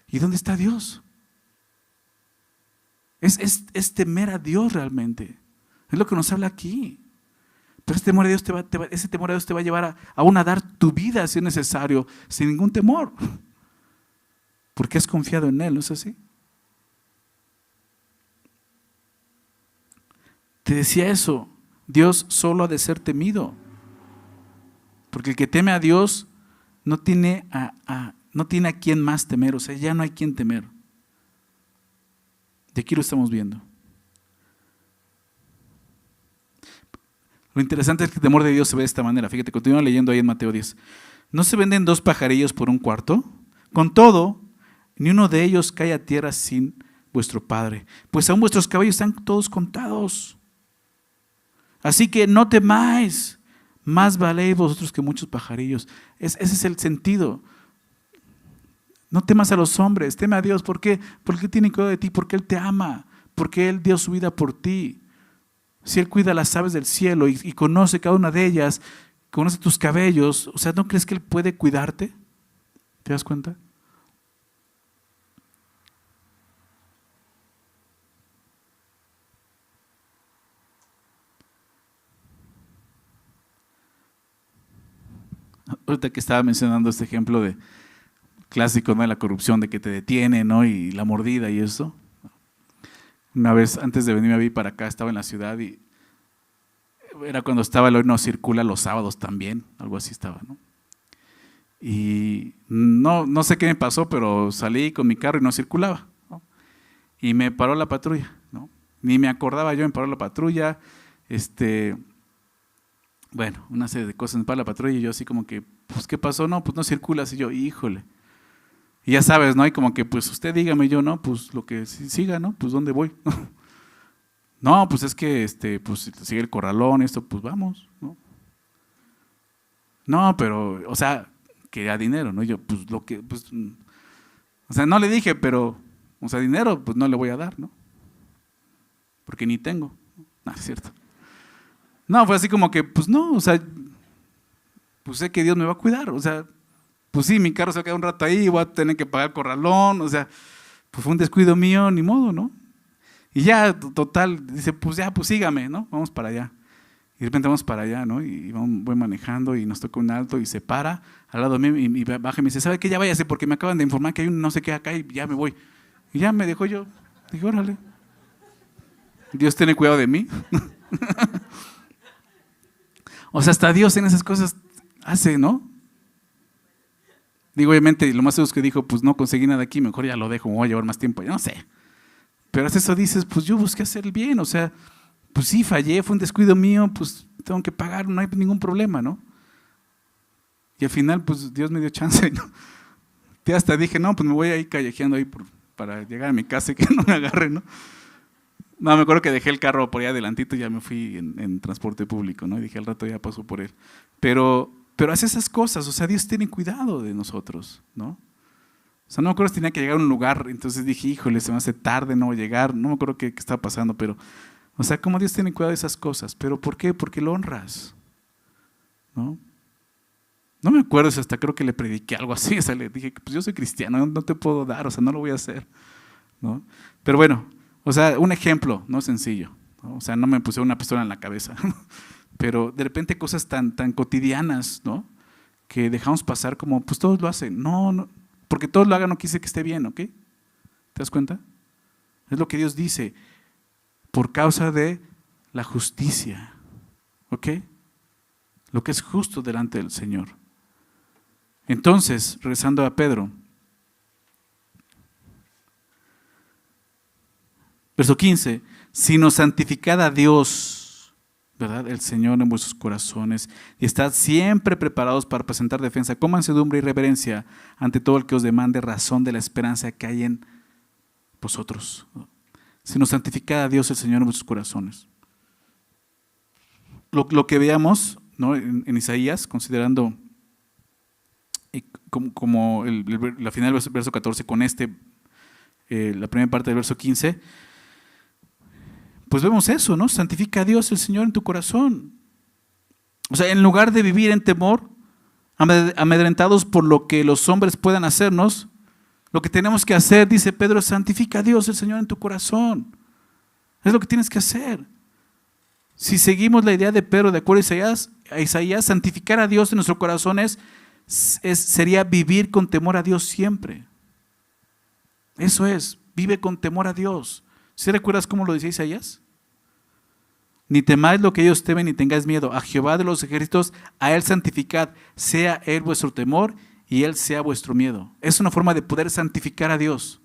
¿Y dónde está Dios? Es temer a Dios realmente. Es lo que nos habla aquí. Pero ese temor a Dios te va a llevar a aún a dar tu vida si es necesario, sin ningún temor. Porque has confiado en Él, ¿no es así? Te decía eso, Dios solo ha de ser temido. Porque el que teme a Dios no tiene a quién más temer, o sea, ya no hay quien temer. Y aquí lo estamos viendo. Lo interesante es que el temor de Dios se ve de esta manera. Fíjate, continúa leyendo ahí en Mateo 10. ¿No se venden 2 pajarillos por un cuarto? Con todo, ni uno de ellos cae a tierra sin vuestro Padre, pues aún vuestros cabellos están todos contados. Así que no temáis, más valéis vosotros que muchos pajarillos. Ese es el sentido. No temas a los hombres, teme a Dios. ¿Por qué? Porque Él tiene cuidado de ti, porque Él te ama, porque Él dio su vida por ti. Si Él cuida las aves del cielo y conoce cada una de ellas, conoce tus cabellos, o sea, ¿no crees que Él puede cuidarte? ¿Te das cuenta? Ahorita que estaba mencionando este ejemplo de clásico, ¿no? De la corrupción, de que te detienen, ¿no? Y la mordida y eso. Una vez, antes de venirme a vivir para acá, estaba en la ciudad y era cuando estaba el hoy no circula los sábados también, algo así estaba, ¿no? Y no sé qué me pasó, pero salí con mi carro y no circulaba, ¿no? Y me paró la patrulla, ¿no? Ni me acordaba yo, me paró la patrulla, bueno, una serie de cosas, me paró la patrulla y yo así como que, pues ¿qué pasó? No, pues no circulas. Y yo, híjole. Y ya sabes, ¿no? Y como que, pues usted dígame, yo, no, pues lo que siga, ¿no? Pues ¿dónde voy? No, pues es que, pues si sigue el corralón, esto, pues vamos, ¿no? No, pero, o sea, quería dinero, ¿no? Yo, pues lo que, pues, o sea, no le dije, pero, o sea, dinero, pues no le voy a dar, ¿no? Porque ni tengo. No, es cierto. No, fue así como que, pues no, o sea, pues sé que Dios me va a cuidar, o sea, pues sí, mi carro se va a quedar un rato ahí, voy a tener que pagar el corralón, o sea, pues fue un descuido mío, ni modo, ¿no? Y ya, total, dice, pues ya, pues sígame, ¿no? Vamos para allá. Y de repente vamos para allá, ¿no? Y voy manejando y nos toca un alto y se para al lado de mí y baja y me dice, ¿sabe qué? Ya váyase porque me acaban de informar que hay un no sé qué acá y ya me voy. Y ya me dejó yo. Dije, órale. Dios tiene cuidado de mí. O sea, hasta Dios en esas cosas hace, ¿no? Digo, obviamente, lo más seguro es que dijo, pues no conseguí nada aquí, mejor ya lo dejo, me voy a llevar más tiempo. Yo no sé. Pero eso dices, pues yo busqué hacer el bien, o sea, pues sí, fallé, fue un descuido mío, pues tengo que pagar, no hay ningún problema, ¿no? Y al final, pues Dios me dio chance, ¿no? Y hasta dije, no, pues me voy a ir callejeando ahí para llegar a mi casa y que no me agarren, ¿no? No, me acuerdo que dejé el carro por ahí adelantito y ya me fui en transporte público, ¿no? Y dije, al rato ya paso por él. Pero hace esas cosas, o sea, Dios tiene cuidado de nosotros, ¿no? O sea, no me acuerdo si tenía que llegar a un lugar, entonces dije, híjole, se me hace tarde, no voy a llegar, no me acuerdo qué estaba pasando, pero, o sea, cómo Dios tiene cuidado de esas cosas. ¿Pero por qué? Porque lo honras, ¿no? No me acuerdo si hasta creo que le prediqué algo así, o sea, le dije, pues yo soy cristiano, no te puedo dar, o sea, no lo voy a hacer, ¿no? Pero bueno, o sea, un ejemplo, no sencillo, ¿no? O sea, no me puse una pistola en la cabeza, pero de repente cosas tan cotidianas, ¿no? Que dejamos pasar como, pues todos lo hacen. No, porque todos lo hagan no quise que esté bien, ¿ok? ¿Te das cuenta? Es lo que Dios dice, por causa de la justicia, ¿ok? Lo que es justo delante del Señor. Entonces, regresando a Pedro, verso 15, sino santificad a Dios, ¿verdad? El Señor en vuestros corazones y estad siempre preparados para presentar defensa con mansedumbre y reverencia ante todo el que os demande razón de la esperanza que hay en vosotros. Sino santificad a Dios el Señor en vuestros corazones. Lo que veamos, ¿no? en Isaías, considerando como la final del verso 14 con la primera parte del verso 15, pues vemos eso, ¿no? Santifica a Dios el Señor en tu corazón. O sea, en lugar de vivir en temor, amedrentados por lo que los hombres puedan hacernos, lo que tenemos que hacer, dice Pedro, santifica a Dios el Señor en tu corazón. Es lo que tienes que hacer. Si seguimos la idea de Pedro, de acuerdo a Isaías, santificar a Dios en nuestro corazón sería vivir con temor a Dios siempre. Eso es, vive con temor a Dios. ¿Sí recuerdas cómo lo decía Isaías? Ni temáis lo que ellos temen, ni tengáis miedo. A Jehová de los ejércitos, a Él santificad, sea Él vuestro temor y Él sea vuestro miedo. Es una forma de poder santificar a Dios.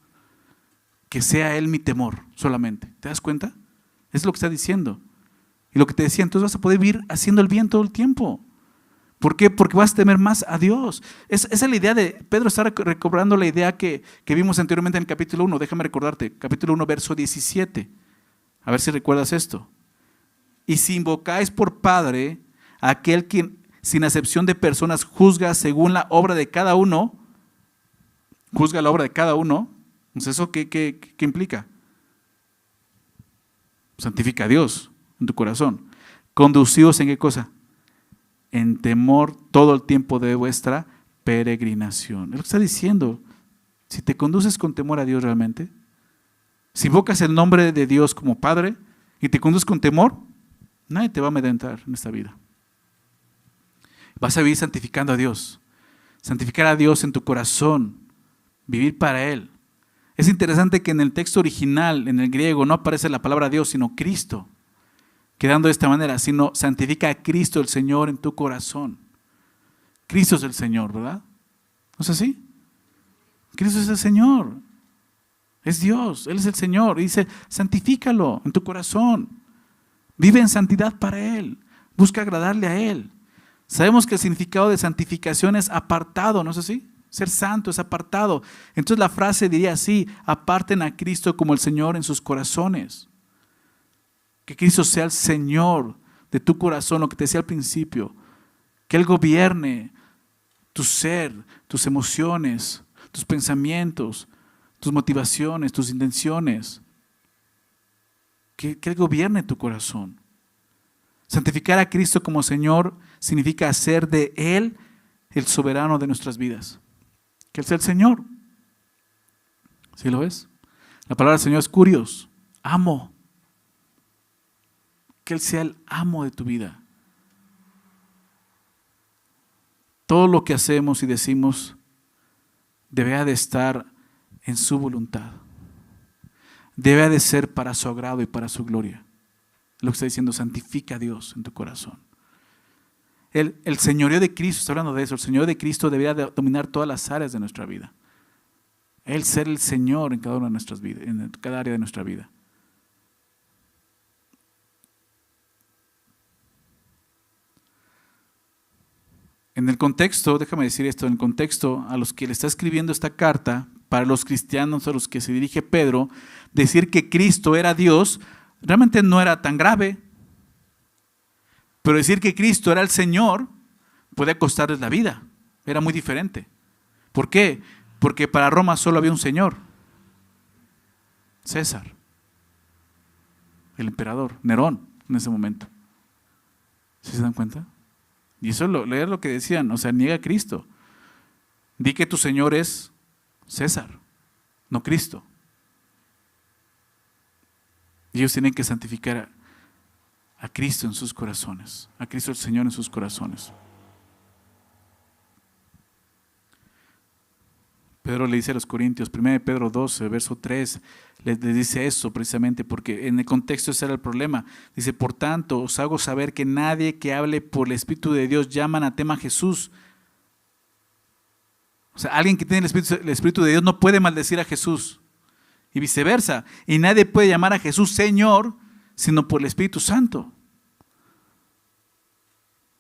Que sea Él mi temor solamente. ¿Te das cuenta? Es lo que está diciendo. Y lo que te decía, entonces vas a poder vivir haciendo el bien todo el tiempo. ¿Por qué? Porque vas a temer más a Dios. Esa es la idea de, Pedro está recobrando la idea que vimos anteriormente en el capítulo 1. Déjame recordarte, capítulo 1, verso 17. A ver si recuerdas esto. Y si invocáis por Padre a aquel quien sin acepción de personas juzga según la obra de cada uno, juzga la obra de cada uno, entonces ¿eso qué implica? Santifica a Dios en tu corazón. ¿Conducidos en qué cosa? En temor todo el tiempo de vuestra peregrinación. Es lo que está diciendo. Si te conduces con temor a Dios realmente, si invocas el nombre de Dios como Padre y te conduces con temor, nadie te va a amedrentar en esta vida. Vas a vivir santificando a Dios. Santificar a Dios en tu corazón. Vivir para Él. Es interesante que en el texto original, en el griego, no aparece la palabra Dios, sino Cristo. Quedando de esta manera, sino santifica a Cristo el Señor en tu corazón. Cristo es el Señor, ¿verdad? ¿No es así? Cristo es el Señor. Es Dios, Él es el Señor. Y dice, santifícalo en tu corazón. Vive en santidad para Él. Busca agradarle a Él. Sabemos que el significado de santificación es apartado, ¿no es así? Ser santo es apartado. Entonces la frase diría así: aparten a Cristo como el Señor en sus corazones. Que Cristo sea el Señor de tu corazón, lo que te decía al principio. Que Él gobierne tu ser, tus emociones, tus pensamientos, tus motivaciones, tus intenciones. Que Él gobierne tu corazón. Santificar a Cristo como Señor significa hacer de Él el soberano de nuestras vidas. Que Él sea el Señor. ¿Sí lo ves? La palabra del Señor es curios, amo. Que Él sea el amo de tu vida. Todo lo que hacemos y decimos debe de estar en su voluntad. Debe de ser para su agrado y para su gloria. Lo que está diciendo, santifica a Dios en tu corazón. El señorío de Cristo, está hablando de eso, el señorío de Cristo debería de dominar todas las áreas de nuestra vida. Él ser el Señor en cada una de nuestras vidas, en cada área de nuestra vida. En el contexto, déjame decir esto, en el contexto a los que le está escribiendo esta carta, para los cristianos a los que se dirige Pedro, decir que Cristo era Dios, realmente no era tan grave. Pero decir que Cristo era el Señor puede costarles la vida. Era muy diferente. ¿Por qué? Porque para Roma solo había un Señor. César. El emperador. Nerón en ese momento. ¿Sí se dan cuenta? Y eso leer lo que decían. O sea, niega a Cristo. Di que tu Señor es César, no Cristo. Y ellos tienen que santificar a Cristo en sus corazones, a Cristo el Señor en sus corazones. Pedro le dice a los Corintios, 1 Pedro 12, verso 3, les dice eso precisamente porque en el contexto ese era el problema. Dice, por tanto, os hago saber que nadie que hable por el Espíritu de Dios llama anatema a Jesús. O sea, alguien que tiene el Espíritu de Dios no puede maldecir a Jesús. Y viceversa. Y nadie puede llamar a Jesús Señor sino por el Espíritu Santo.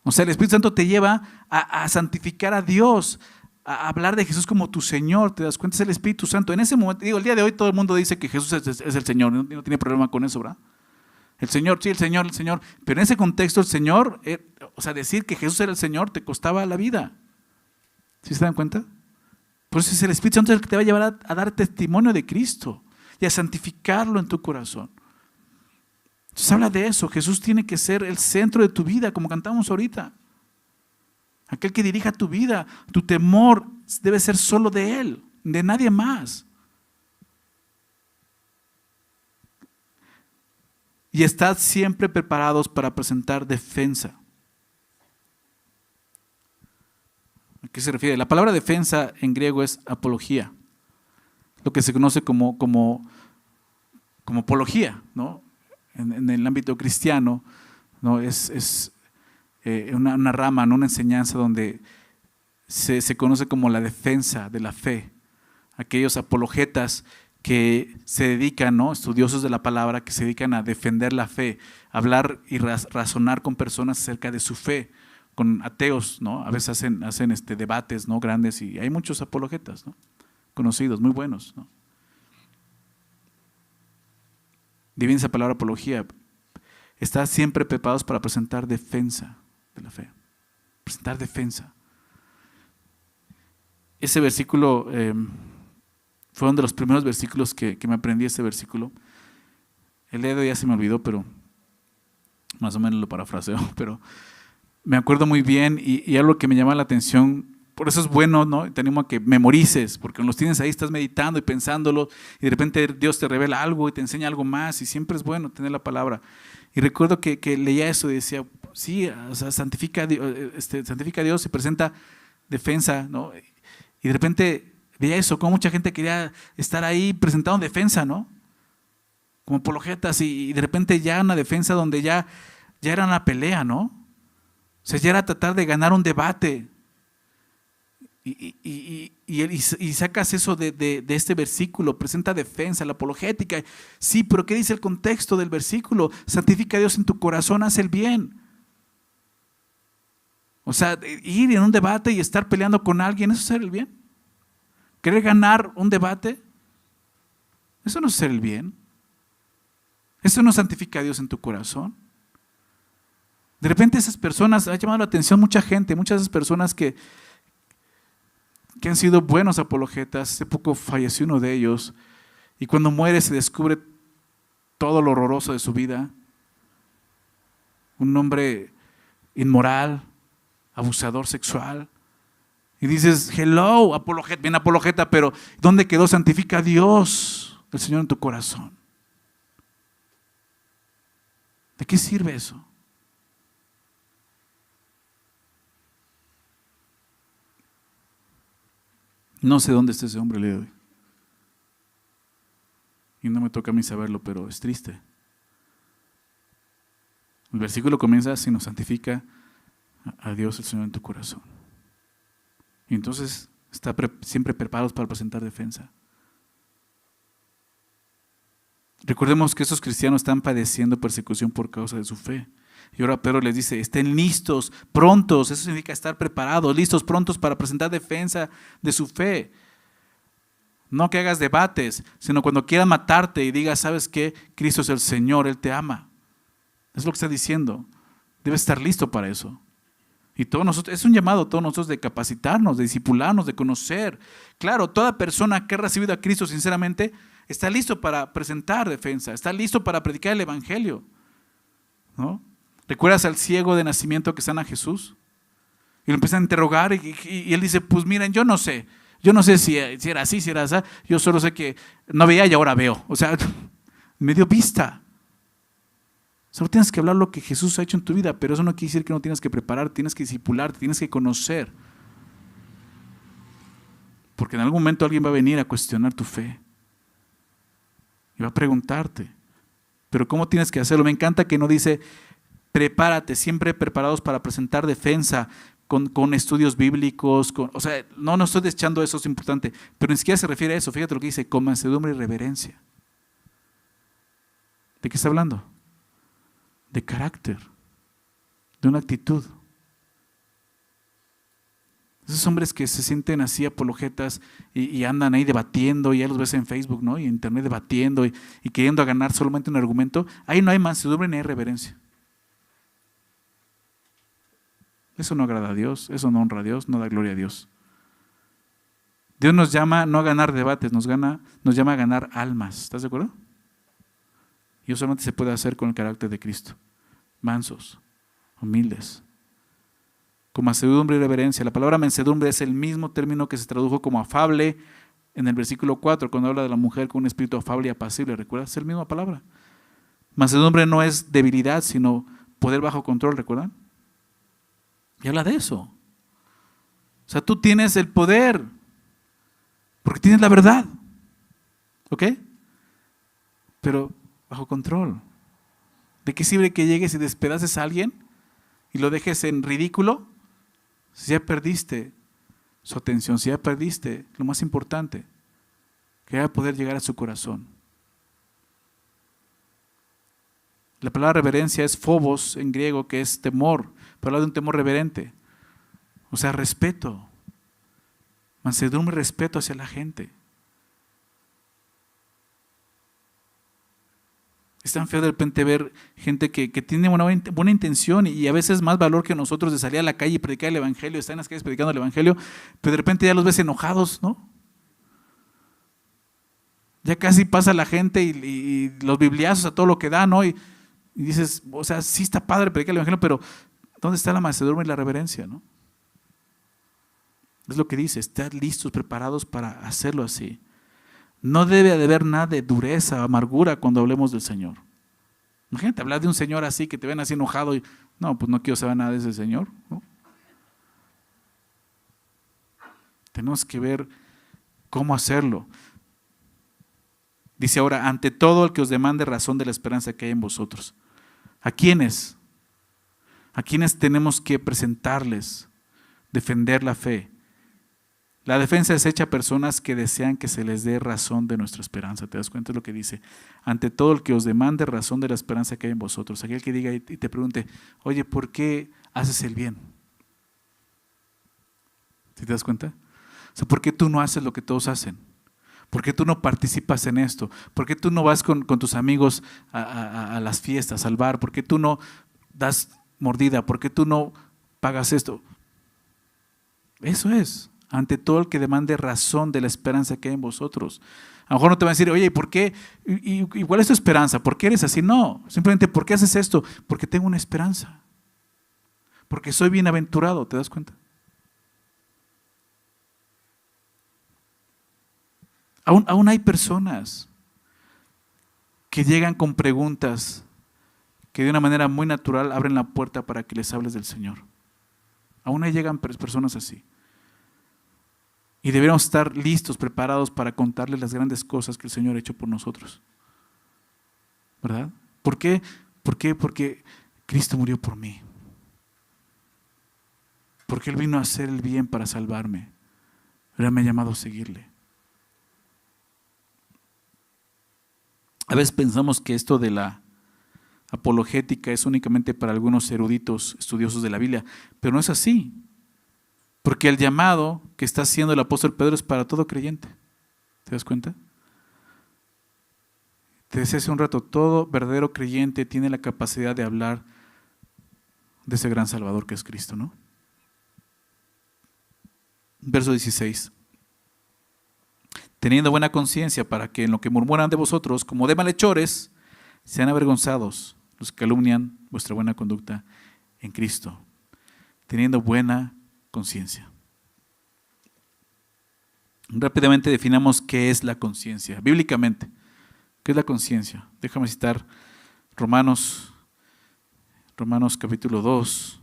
O sea, el Espíritu Santo te lleva a santificar a Dios, a hablar de Jesús como tu Señor. ¿Te das cuenta? Es el Espíritu Santo. En ese momento, digo, el día de hoy todo el mundo dice que Jesús es el Señor. No tiene problema con eso, ¿verdad? El Señor, sí, el Señor, el Señor. Pero en ese contexto el Señor, o sea, decir que Jesús era el Señor te costaba la vida. ¿Sí se dan cuenta? Por eso es el Espíritu Santo el que te va a llevar a dar testimonio de Cristo y a santificarlo en tu corazón. Entonces habla de eso. Jesús tiene que ser el centro de tu vida, como cantamos ahorita. Aquel que dirija tu vida, tu temor debe ser solo de Él, de nadie más. Y estad siempre preparados para presentar defensa. ¿A qué se refiere? La palabra defensa en griego es apología, lo que se conoce como apología, ¿no? En el ámbito cristiano, ¿no? Es una rama, ¿no? Una enseñanza donde se conoce como la defensa de la fe. Aquellos apologetas que se dedican, ¿no? Estudiosos de la palabra, que se dedican a defender la fe, hablar y razonar con personas acerca de su fe, con ateos, ¿no? A veces hacen debates, ¿no? Grandes, y hay muchos apologetas, ¿no? Conocidos, muy buenos, ¿no? Divina esa palabra apología. Está siempre preparados para presentar defensa de la fe. Presentar defensa. Ese versículo fue uno de los primeros versículos que me aprendí, ese versículo. El día de hoy ya se me olvidó, pero más o menos lo parafraseo, pero me acuerdo muy bien y algo que me llama la atención. Por eso es bueno, ¿no? Te animo a que memorices, porque los tienes ahí, estás meditando y pensándolo, y de repente Dios te revela algo y te enseña algo más, y siempre es bueno tener la palabra. Y recuerdo que leía eso y decía, sí, o sea, santifica a Dios y presenta defensa, ¿no? Y de repente veía eso, como mucha gente quería estar ahí presentando defensa, ¿no? Como apologetas, y de repente ya una defensa donde ya era una pelea, ¿no? O sea, ya era tratar de ganar un debate. Y sacas eso de este versículo, presenta defensa, la apologética. Sí, pero ¿qué dice el contexto del versículo? Santifica a Dios en tu corazón, haz el bien. O sea, ir en un debate y estar peleando con alguien, ¿eso es hacer el bien? ¿Querer ganar un debate? Eso no es hacer el bien. Eso no santifica a Dios en tu corazón. De repente esas personas, ha llamado la atención mucha gente, muchas de esas personas que han sido buenos apologetas. Hace poco falleció uno de ellos y cuando muere se descubre todo lo horroroso de su vida. Un hombre inmoral, abusador sexual. Y dices, hello, apologeta, bien apologeta, pero ¿dónde quedó? Santifica a Dios, el Señor, en tu corazón. ¿De qué sirve eso? No sé dónde está ese hombre el día de hoy. Y no me toca a mí saberlo, pero es triste. El versículo comienza así: nos santifica a Dios el Señor en tu corazón. Y entonces está siempre preparados para presentar defensa. Recordemos que esos cristianos están padeciendo persecución por causa de su fe. Y ahora Pedro les dice, estén listos, prontos. Eso significa estar preparados, listos, prontos para presentar defensa de su fe. No que hagas debates, sino cuando quieran matarte y digas, ¿sabes qué? Cristo es el Señor, Él te ama. Es lo que está diciendo. Debes estar listo para eso. Y todos nosotros, es un llamado a todos nosotros de capacitarnos, de discipularnos, de conocer. Claro, toda persona que ha recibido a Cristo sinceramente está listo para presentar defensa, está listo para predicar el Evangelio, ¿no? ¿Recuerdas al ciego de nacimiento que sana a Jesús? Y lo empiezan a interrogar y él dice, pues miren, yo no sé si era así, si era así, yo solo sé que no veía y ahora veo. O sea, me dio vista. Solo tienes que hablar lo que Jesús ha hecho en tu vida, pero eso no quiere decir que no tienes que preparar, tienes que discipularte, tienes que conocer. Porque en algún momento alguien va a venir a cuestionar tu fe. Y va a preguntarte, pero ¿cómo tienes que hacerlo? Me encanta que no dice, prepárate, siempre preparados para presentar defensa con estudios bíblicos. O sea, no estoy desechando eso, es importante, pero ni siquiera se refiere a eso. Fíjate lo que dice, con mansedumbre y reverencia. ¿De qué está hablando? De carácter, de una actitud. Esos hombres que se sienten así apologetas y andan ahí debatiendo, y ya los ves en Facebook, ¿no? Y en internet debatiendo y queriendo ganar solamente un argumento, ahí no hay mansedumbre ni hay reverencia. Eso no agrada a Dios, eso no honra a Dios, no da gloria a Dios. Dios nos llama no a ganar debates, nos llama a ganar almas. ¿Estás de acuerdo? Y eso solamente se puede hacer con el carácter de Cristo. Mansos, humildes, con mansedumbre y reverencia. La palabra mansedumbre es el mismo término que se tradujo como afable en el versículo 4, cuando habla de la mujer con un espíritu afable y apacible. ¿Recuerdas? Es la misma palabra. Mansedumbre no es debilidad, sino poder bajo control, ¿recuerdan? Y habla de eso. O sea, tú tienes el poder, porque tienes la verdad. ¿Ok? Pero bajo control. ¿De qué sirve que llegues y despedaces a alguien y lo dejes en ridículo? Si ya perdiste su atención, si ya perdiste lo más importante, que era poder llegar a su corazón. La palabra reverencia es phobos en griego, que es temor, pero habla de un temor reverente. O sea, respeto. Mansedumbre y respeto hacia la gente. Es tan feo de repente ver gente que tiene una buena intención y a veces más valor que nosotros de salir a la calle y predicar el Evangelio, estar en las calles predicando el Evangelio, pero de repente ya los ves enojados, ¿no? Ya casi pasa la gente y los bibliazos a todo lo que da, ¿no? Y dices, o sea, sí está padre predicar el Evangelio, pero ¿dónde está la mansedumbre y la reverencia, no? Es lo que dice, estar listos, preparados para hacerlo así. No debe de haber nada de dureza o amargura cuando hablemos del Señor. Imagínate hablar de un Señor así, que te ven así enojado y no, pues no quiero saber nada de ese Señor, ¿no? Tenemos que ver cómo hacerlo. Dice ahora, ante todo el que os demande razón de la esperanza que hay en vosotros. ¿A quiénes? ¿A quiénes tenemos que presentarles, defender la fe? La defensa es hecha a personas que desean que se les dé razón de nuestra esperanza. ¿Te das cuenta de lo que dice? Ante todo el que os demande razón de la esperanza que hay en vosotros. Aquel que diga y te pregunte, oye, ¿por qué haces el bien? ¿Sí te das cuenta? O sea, ¿por qué tú no haces lo que todos hacen? ¿Por qué tú no participas en esto? ¿Por qué tú no vas con tus amigos a las fiestas, al bar? ¿Por qué tú no das mordida? ¿Por qué tú no pagas esto? Eso es. Ante todo el que demande razón de la esperanza que hay en vosotros. A lo mejor no te van a decir, oye, ¿por qué? ¿Y cuál es tu esperanza? ¿Por qué eres así? No, simplemente, ¿por qué haces esto? Porque tengo una esperanza. Porque soy bienaventurado, ¿te das cuenta? Aún hay personas que llegan con preguntas que de una manera muy natural abren la puerta para que les hables del Señor. Aún ahí llegan personas así. Y deberíamos estar listos, preparados para contarles las grandes cosas que el Señor ha hecho por nosotros. ¿Verdad? ¿Por qué? ¿Por qué? Porque Cristo murió por mí. Porque Él vino a hacer el bien para salvarme. Él me ha llamado a seguirle. A veces pensamos que esto de la apologética es únicamente para algunos eruditos estudiosos de la Biblia, pero no es así. Porque el llamado que está haciendo el apóstol Pedro es para todo creyente. ¿Te das cuenta? Te decía hace un rato, todo verdadero creyente tiene la capacidad de hablar de ese gran Salvador que es Cristo, ¿no? Verso 16. Teniendo buena conciencia para que en lo que murmuran de vosotros, como de malhechores, sean avergonzados los que calumnian vuestra buena conducta en Cristo. Teniendo buena conciencia. Rápidamente definamos qué es la conciencia, bíblicamente. ¿Qué es la conciencia? Déjame citar Romanos capítulo 2.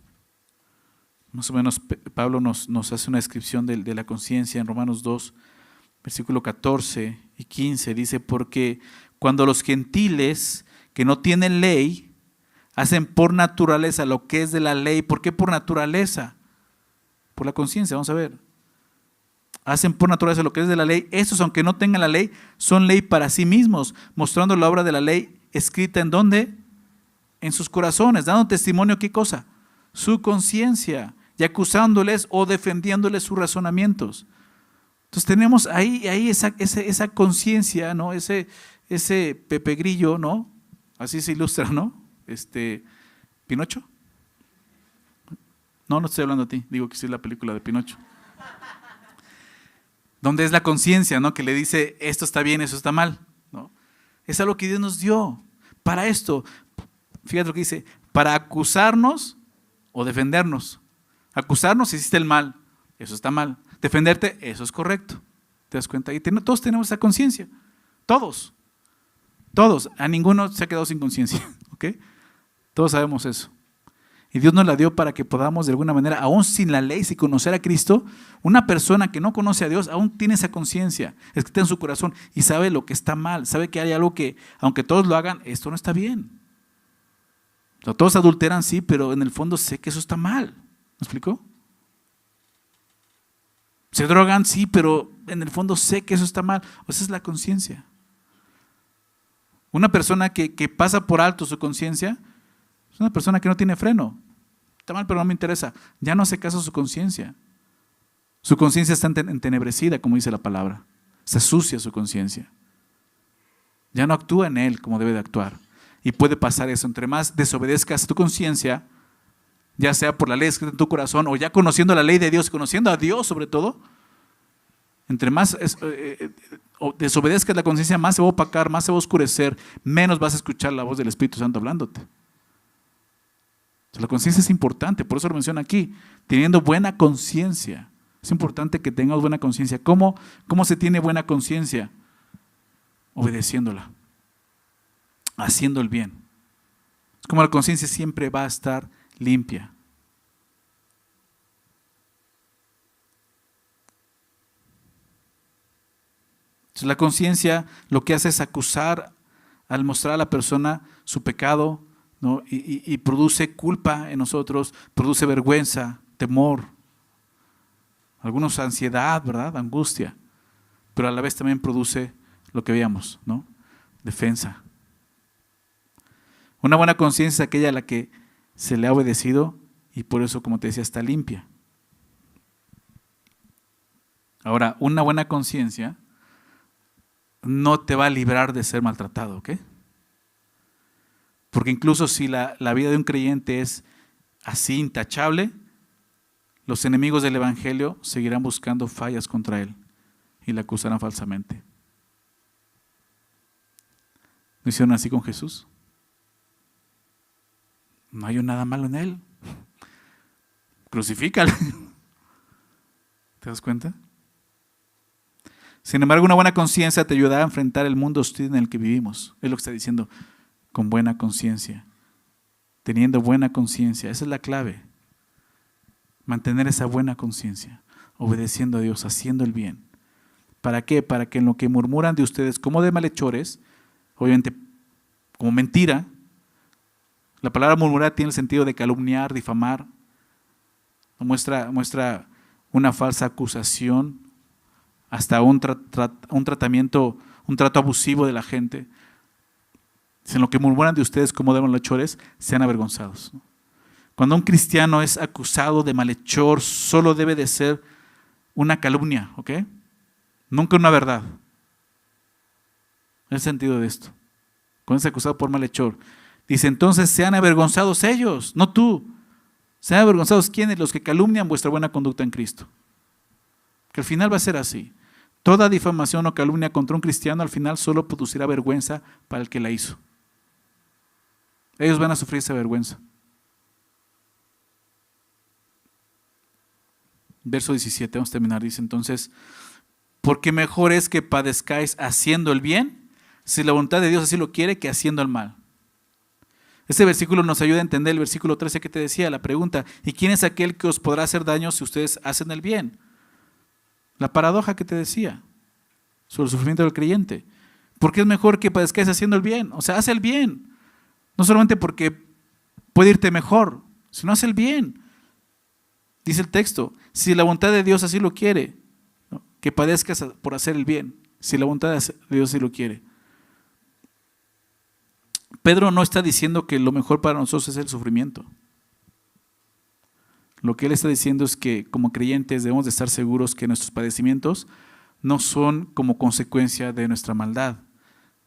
Más o menos Pablo nos hace una descripción de la conciencia en Romanos 2, versículo 14 y 15. Dice, porque cuando los gentiles que no tienen ley hacen por naturaleza lo que es de la ley. ¿Por qué por naturaleza? Por la conciencia, vamos a ver. Hacen por naturaleza lo que es de la ley. Estos, aunque no tengan la ley, son ley para sí mismos, mostrando la obra de la ley escrita ¿en dónde? En sus corazones, dando testimonio, ¿qué cosa? Su conciencia, y acusándoles o defendiéndoles sus razonamientos. Entonces tenemos ahí esa conciencia, ¿no? Ese Pepe Grillo, ¿no? Así se ilustra, ¿no? ¿Pinocho? No estoy hablando a ti, digo que sí es la película de Pinocho. Donde es la conciencia, ¿no? Que le dice, esto está bien, eso está mal, ¿no? Es algo que Dios nos dio para esto. Fíjate lo que dice, para acusarnos o defendernos. Acusarnos si hiciste el mal, eso está mal. Defenderte, eso es correcto. ¿Te das cuenta? Y todos tenemos esa conciencia. Todos. A ninguno se ha quedado sin conciencia. ¿Ok? Todos sabemos eso. Y Dios nos la dio para que podamos de alguna manera, aún sin la ley, sin conocer a Cristo, una persona que no conoce a Dios aún tiene esa conciencia, es que está en su corazón y sabe lo que está mal, sabe que hay algo que, aunque todos lo hagan, esto no está bien. O sea, todos adulteran, sí, pero en el fondo sé que eso está mal. ¿Me explico? Se drogan, sí, pero en el fondo sé que eso está mal. Esa es la conciencia. Una persona que pasa por alto su conciencia es una persona que no tiene freno. Está mal, pero no me interesa. Ya no hace caso a su conciencia. Su conciencia está entenebrecida, como dice la palabra. Se sucia su conciencia. Ya no actúa en él como debe de actuar. Y puede pasar eso. Entre más desobedezcas a tu conciencia, ya sea por la ley escrita en tu corazón o ya conociendo la ley de Dios, conociendo a Dios sobre todo, entre más desobedezcas la conciencia, más se va a opacar, más se va a oscurecer, menos vas a escuchar la voz del Espíritu Santo hablándote. La conciencia es importante, por eso lo menciona aquí, teniendo buena conciencia. Es importante que tengamos buena conciencia. ¿Cómo se tiene buena conciencia? Obedeciéndola, haciendo el bien. Es como la conciencia siempre va a estar limpia. Entonces, la conciencia lo que hace es acusar al mostrar a la persona su pecado, ¿no? Y produce culpa en nosotros, produce vergüenza, temor. Algunos ansiedad, ¿verdad? Angustia. Pero a la vez también produce lo que veíamos, ¿no? Defensa. Una buena conciencia es aquella a la que se le ha obedecido y por eso, como te decía, está limpia. Ahora, una buena conciencia no te va a librar de ser maltratado, ¿ok? Porque incluso si la vida de un creyente es así intachable, los enemigos del evangelio seguirán buscando fallas contra él y le acusarán falsamente. ¿No hicieron así con Jesús? No hay nada malo en él. Crucifícalo. ¿Te das cuenta? Sin embargo, una buena conciencia te ayudará a enfrentar el mundo hostil en el que vivimos. Es lo que está diciendo, con buena conciencia. Teniendo buena conciencia. Esa es la clave. Mantener esa buena conciencia. Obedeciendo a Dios, haciendo el bien. ¿Para qué? Para que en lo que murmuran de ustedes como de malhechores, obviamente como mentira, la palabra murmurar tiene el sentido de calumniar, difamar, muestra una falsa acusación, hasta un tratamiento, un trato abusivo de la gente. Si en lo que murmuran de ustedes como de malhechores, sean avergonzados. Cuando un cristiano es acusado de malhechor, solo debe de ser una calumnia, ¿ok? Nunca una verdad. Es el sentido de esto. Cuando es acusado por malhechor, dice, entonces sean avergonzados ellos, no tú. Sean avergonzados ¿quiénes? Los que calumnian vuestra buena conducta en Cristo. Que al final va a ser así. Toda difamación o calumnia contra un cristiano al final solo producirá vergüenza para el que la hizo. Ellos van a sufrir esa vergüenza. Verso 17, vamos a terminar, dice entonces, porque mejor es que padezcáis haciendo el bien, si la voluntad de Dios así lo quiere, que haciendo el mal. Este versículo nos ayuda a entender el versículo 13 que te decía, la pregunta, ¿y quién es aquel que os podrá hacer daño si ustedes hacen el bien? La paradoja que te decía sobre el sufrimiento del creyente. Porque es mejor que padezcáis haciendo el bien. O sea, haz el bien. No solamente porque puede irte mejor, sino haz el bien. Dice el texto, si la voluntad de Dios así lo quiere, ¿no? Que padezcas por hacer el bien. Si la voluntad de Dios así lo quiere. Pedro no está diciendo que lo mejor para nosotros es el sufrimiento. Lo que él está diciendo es que como creyentes debemos de estar seguros que nuestros padecimientos no son como consecuencia de nuestra maldad,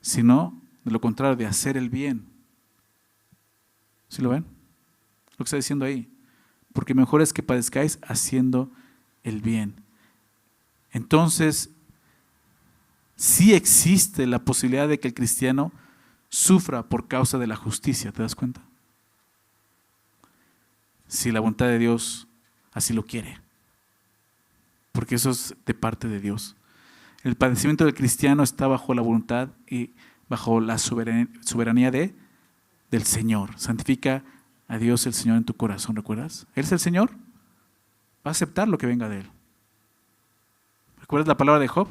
sino de lo contrario, de hacer el bien. ¿Sí lo ven? Lo que está diciendo ahí. Porque mejor es que padezcáis haciendo el bien. Entonces, sí existe la posibilidad de que el cristiano sufra por causa de la justicia, ¿te das cuenta? Si la voluntad de Dios así lo quiere. Porque eso es de parte de Dios. El padecimiento del cristiano está bajo la voluntad y bajo la soberanía del Señor. Santifica a Dios el Señor en tu corazón, ¿recuerdas? Él es el Señor, va a aceptar lo que venga de Él. ¿Recuerdas la palabra de Job?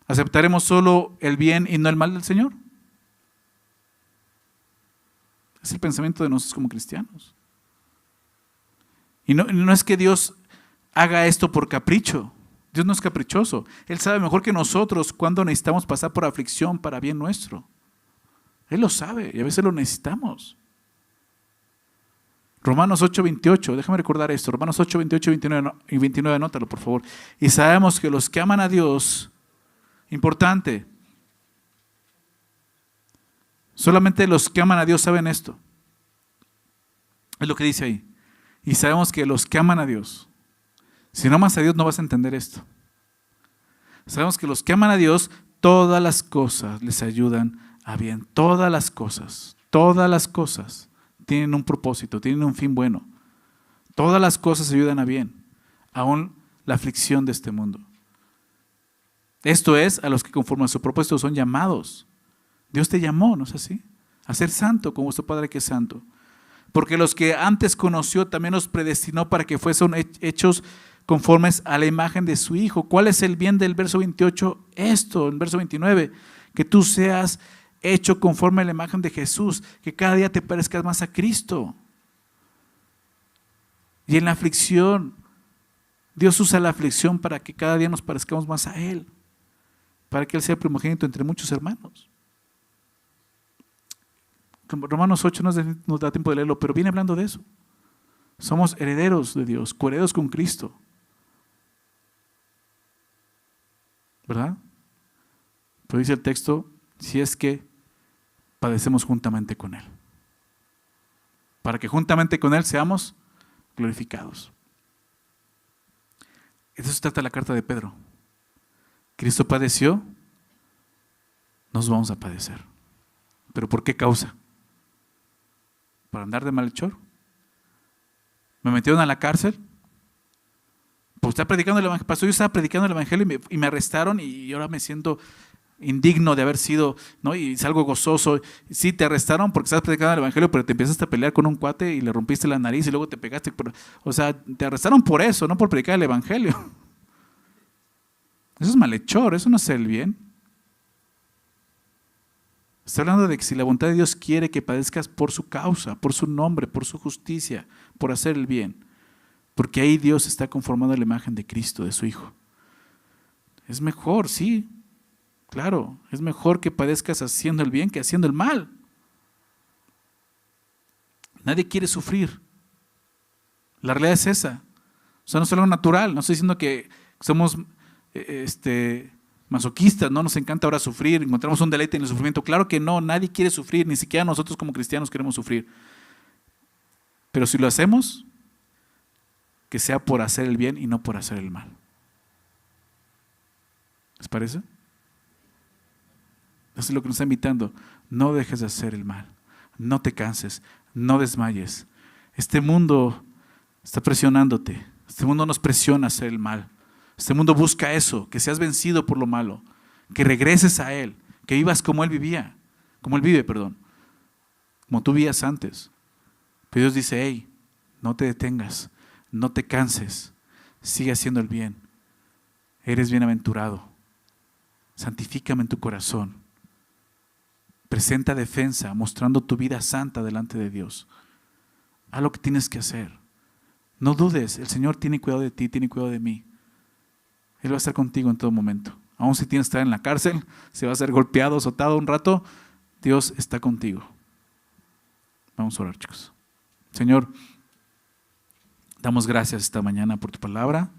¿Aceptaremos solo el bien y no el mal del Señor? Es el pensamiento de nosotros como cristianos. Y no es que Dios haga esto por capricho. Dios no es caprichoso. Él sabe mejor que nosotros cuándo necesitamos pasar por aflicción para bien nuestro. Él lo sabe y a veces lo necesitamos. Romanos 8:28, déjame recordar esto. Romanos 8:28 y 29, anótalo por favor. Y sabemos que los que aman a Dios, importante, solamente los que aman a Dios saben esto. Es lo que dice ahí. Y sabemos que los que aman a Dios, si no amas a Dios no vas a entender esto. Sabemos que los que aman a Dios, todas las cosas les ayudan a bien. Todas las cosas tienen un propósito, tienen un fin bueno. Todas las cosas ayudan a bien, aún la aflicción de este mundo. Esto es a los que conforme a su propósito son llamados. Dios te llamó, ¿no es así? A ser santo como vuestro Padre que es santo. Porque los que antes conoció también los predestinó para que fuesen hechos conformes a la imagen de su Hijo. ¿Cuál es el bien del verso 28? Esto, en verso 29, que tú seas hecho conforme a la imagen de Jesús, que cada día te parezcas más a Cristo. Y en la aflicción, Dios usa la aflicción para que cada día nos parezcamos más a Él, para que Él sea primogénito entre muchos hermanos. Romanos 8 nos da tiempo de leerlo, pero viene hablando de eso. Somos herederos de Dios, coherederos con Cristo. ¿Verdad? Pero dice el texto, si es que padecemos juntamente con Él. Para que juntamente con Él seamos glorificados. De eso se trata la carta de Pedro. Cristo padeció, nos vamos a padecer. ¿Pero por qué causa? ¿Para andar de malhechor? ¿Me metieron a la cárcel? Pues estaba predicando el evangelio. Pastor, yo estaba predicando el evangelio y me arrestaron y ahora me siento indigno de haber sido, ¿no? Y salgo gozoso. Sí, te arrestaron porque estás predicando el evangelio, pero te empezaste a pelear con un cuate y le rompiste la nariz y luego te pegaste. O sea, te arrestaron por eso, no por predicar el evangelio. Eso es malhechor, eso no es el bien. Está hablando de que si la voluntad de Dios quiere que padezcas por su causa, por su nombre, por su justicia, por hacer el bien, porque ahí Dios está conformando la imagen de Cristo, de su Hijo. Es mejor, sí, claro, es mejor que padezcas haciendo el bien que haciendo el mal. Nadie quiere sufrir. La realidad es esa. O sea, no es algo natural. No estoy diciendo que somos masoquistas, no nos encanta ahora sufrir, encontramos un deleite en el sufrimiento. Claro que no, nadie quiere sufrir, ni siquiera nosotros como cristianos queremos sufrir. Pero si lo hacemos, que sea por hacer el bien y no por hacer el mal. ¿Les parece? Eso es lo que nos está invitando. No dejes de hacer el mal, no te canses, no desmayes. Este mundo está presionándote, este mundo nos presiona a hacer el mal. Este mundo busca eso, que seas vencido por lo malo, que regreses a Él, que vivas como Él vivía, como Él vive, perdón, como tú vivías antes. Pero Dios dice, hey, no te detengas, no te canses, sigue haciendo el bien. Eres bienaventurado, santifícame en tu corazón. Presenta defensa, mostrando tu vida santa delante de Dios. Haz lo que tienes que hacer. No dudes, el Señor tiene cuidado de ti, tiene cuidado de mí. Él va a estar contigo en todo momento. Aun si tienes que estar en la cárcel, si vas a ser golpeado, azotado un rato, Dios está contigo. Vamos a orar, chicos. Señor, damos gracias esta mañana por tu palabra.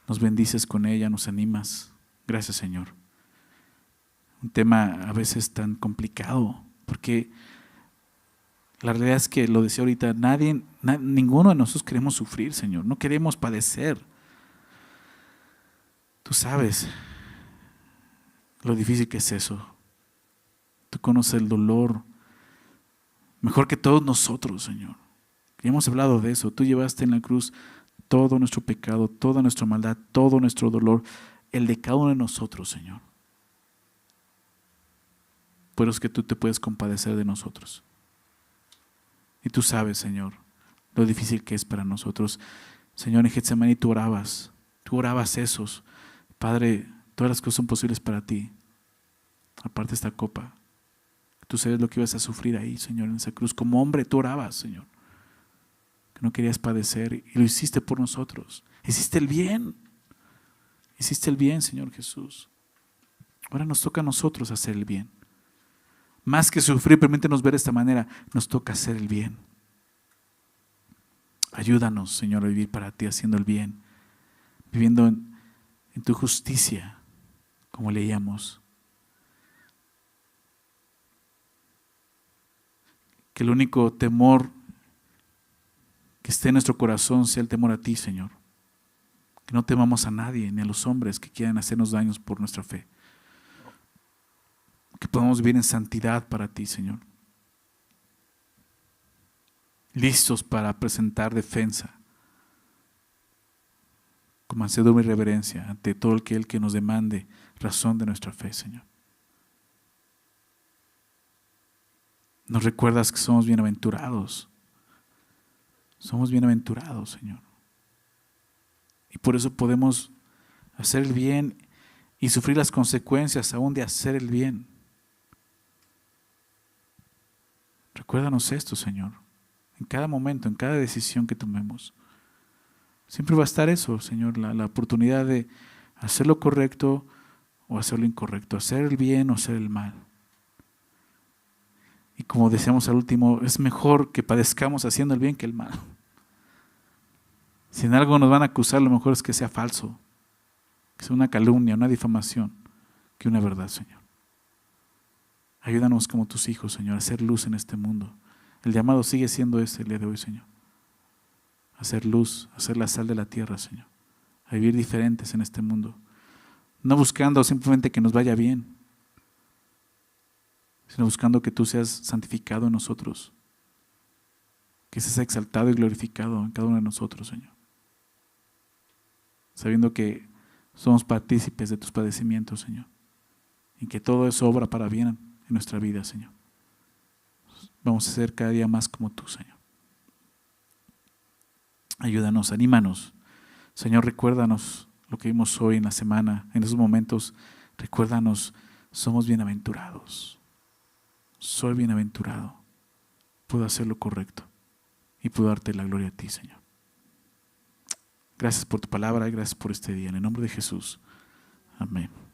Nos bendices con ella, nos animas. Gracias, Señor. Un tema a veces tan complicado, porque la realidad es que, lo decía ahorita, ninguno de nosotros queremos sufrir, Señor. No queremos padecer. Tú sabes lo difícil que es eso. Tú conoces el dolor mejor que todos nosotros, Señor. Y hemos hablado de eso. Tú llevaste en la cruz todo nuestro pecado, toda nuestra maldad, todo nuestro dolor, el de cada uno de nosotros, Señor. Pero es que tú te puedes compadecer de nosotros. Y tú sabes, Señor, lo difícil que es para nosotros. Señor, en Getsemaní tú orabas esos. Padre, todas las cosas son posibles para ti. Aparte esta copa. Tú sabes lo que ibas a sufrir ahí, Señor, en esa cruz. Como hombre tú orabas, Señor. Que no querías padecer y lo hiciste por nosotros. Hiciste el bien. Hiciste el bien, Señor Jesús. Ahora nos toca a nosotros hacer el bien. Más que sufrir, permítenos ver de esta manera, nos toca hacer el bien. Ayúdanos, Señor, a vivir para ti haciendo el bien. Viviendo en tu justicia, como leíamos. Que el único temor que esté en nuestro corazón sea el temor a ti, Señor. Que no temamos a nadie, ni a los hombres que quieran hacernos daños por nuestra fe. Que podamos vivir en santidad para ti, Señor. Listos para presentar defensa con mansedumbre y reverencia ante todo aquel que nos demande razón de nuestra fe, Señor. Nos recuerdas que somos bienaventurados. Somos bienaventurados, Señor. Y por eso podemos hacer el bien y sufrir las consecuencias aún de hacer el bien. Recuérdanos esto, Señor, en cada momento, en cada decisión que tomemos. Siempre va a estar eso, Señor, la oportunidad de hacer lo correcto o hacer lo incorrecto, hacer el bien o hacer el mal. Y como decíamos al último, es mejor que padezcamos haciendo el bien que el mal. Si en algo nos van a acusar, lo mejor es que sea falso, que sea una calumnia, una difamación, que una verdad, Señor. Ayúdanos como tus hijos, Señor, a hacer luz en este mundo. El llamado sigue siendo ese el día de hoy, Señor. Hacer luz, hacer la sal de la tierra, Señor. A vivir diferentes en este mundo. No buscando simplemente que nos vaya bien, sino buscando que tú seas santificado en nosotros. Que seas exaltado y glorificado en cada uno de nosotros, Señor. Sabiendo que somos partícipes de tus padecimientos, Señor. Y que todo eso obra para bien en nuestra vida, Señor. Vamos a ser cada día más como tú, Señor. Ayúdanos, anímanos. Señor, recuérdanos lo que vimos hoy en la semana, en esos momentos. Recuérdanos, somos bienaventurados. Soy bienaventurado. Puedo hacer lo correcto y puedo darte la gloria a ti, Señor. Gracias por tu palabra y gracias por este día. En el nombre de Jesús. Amén.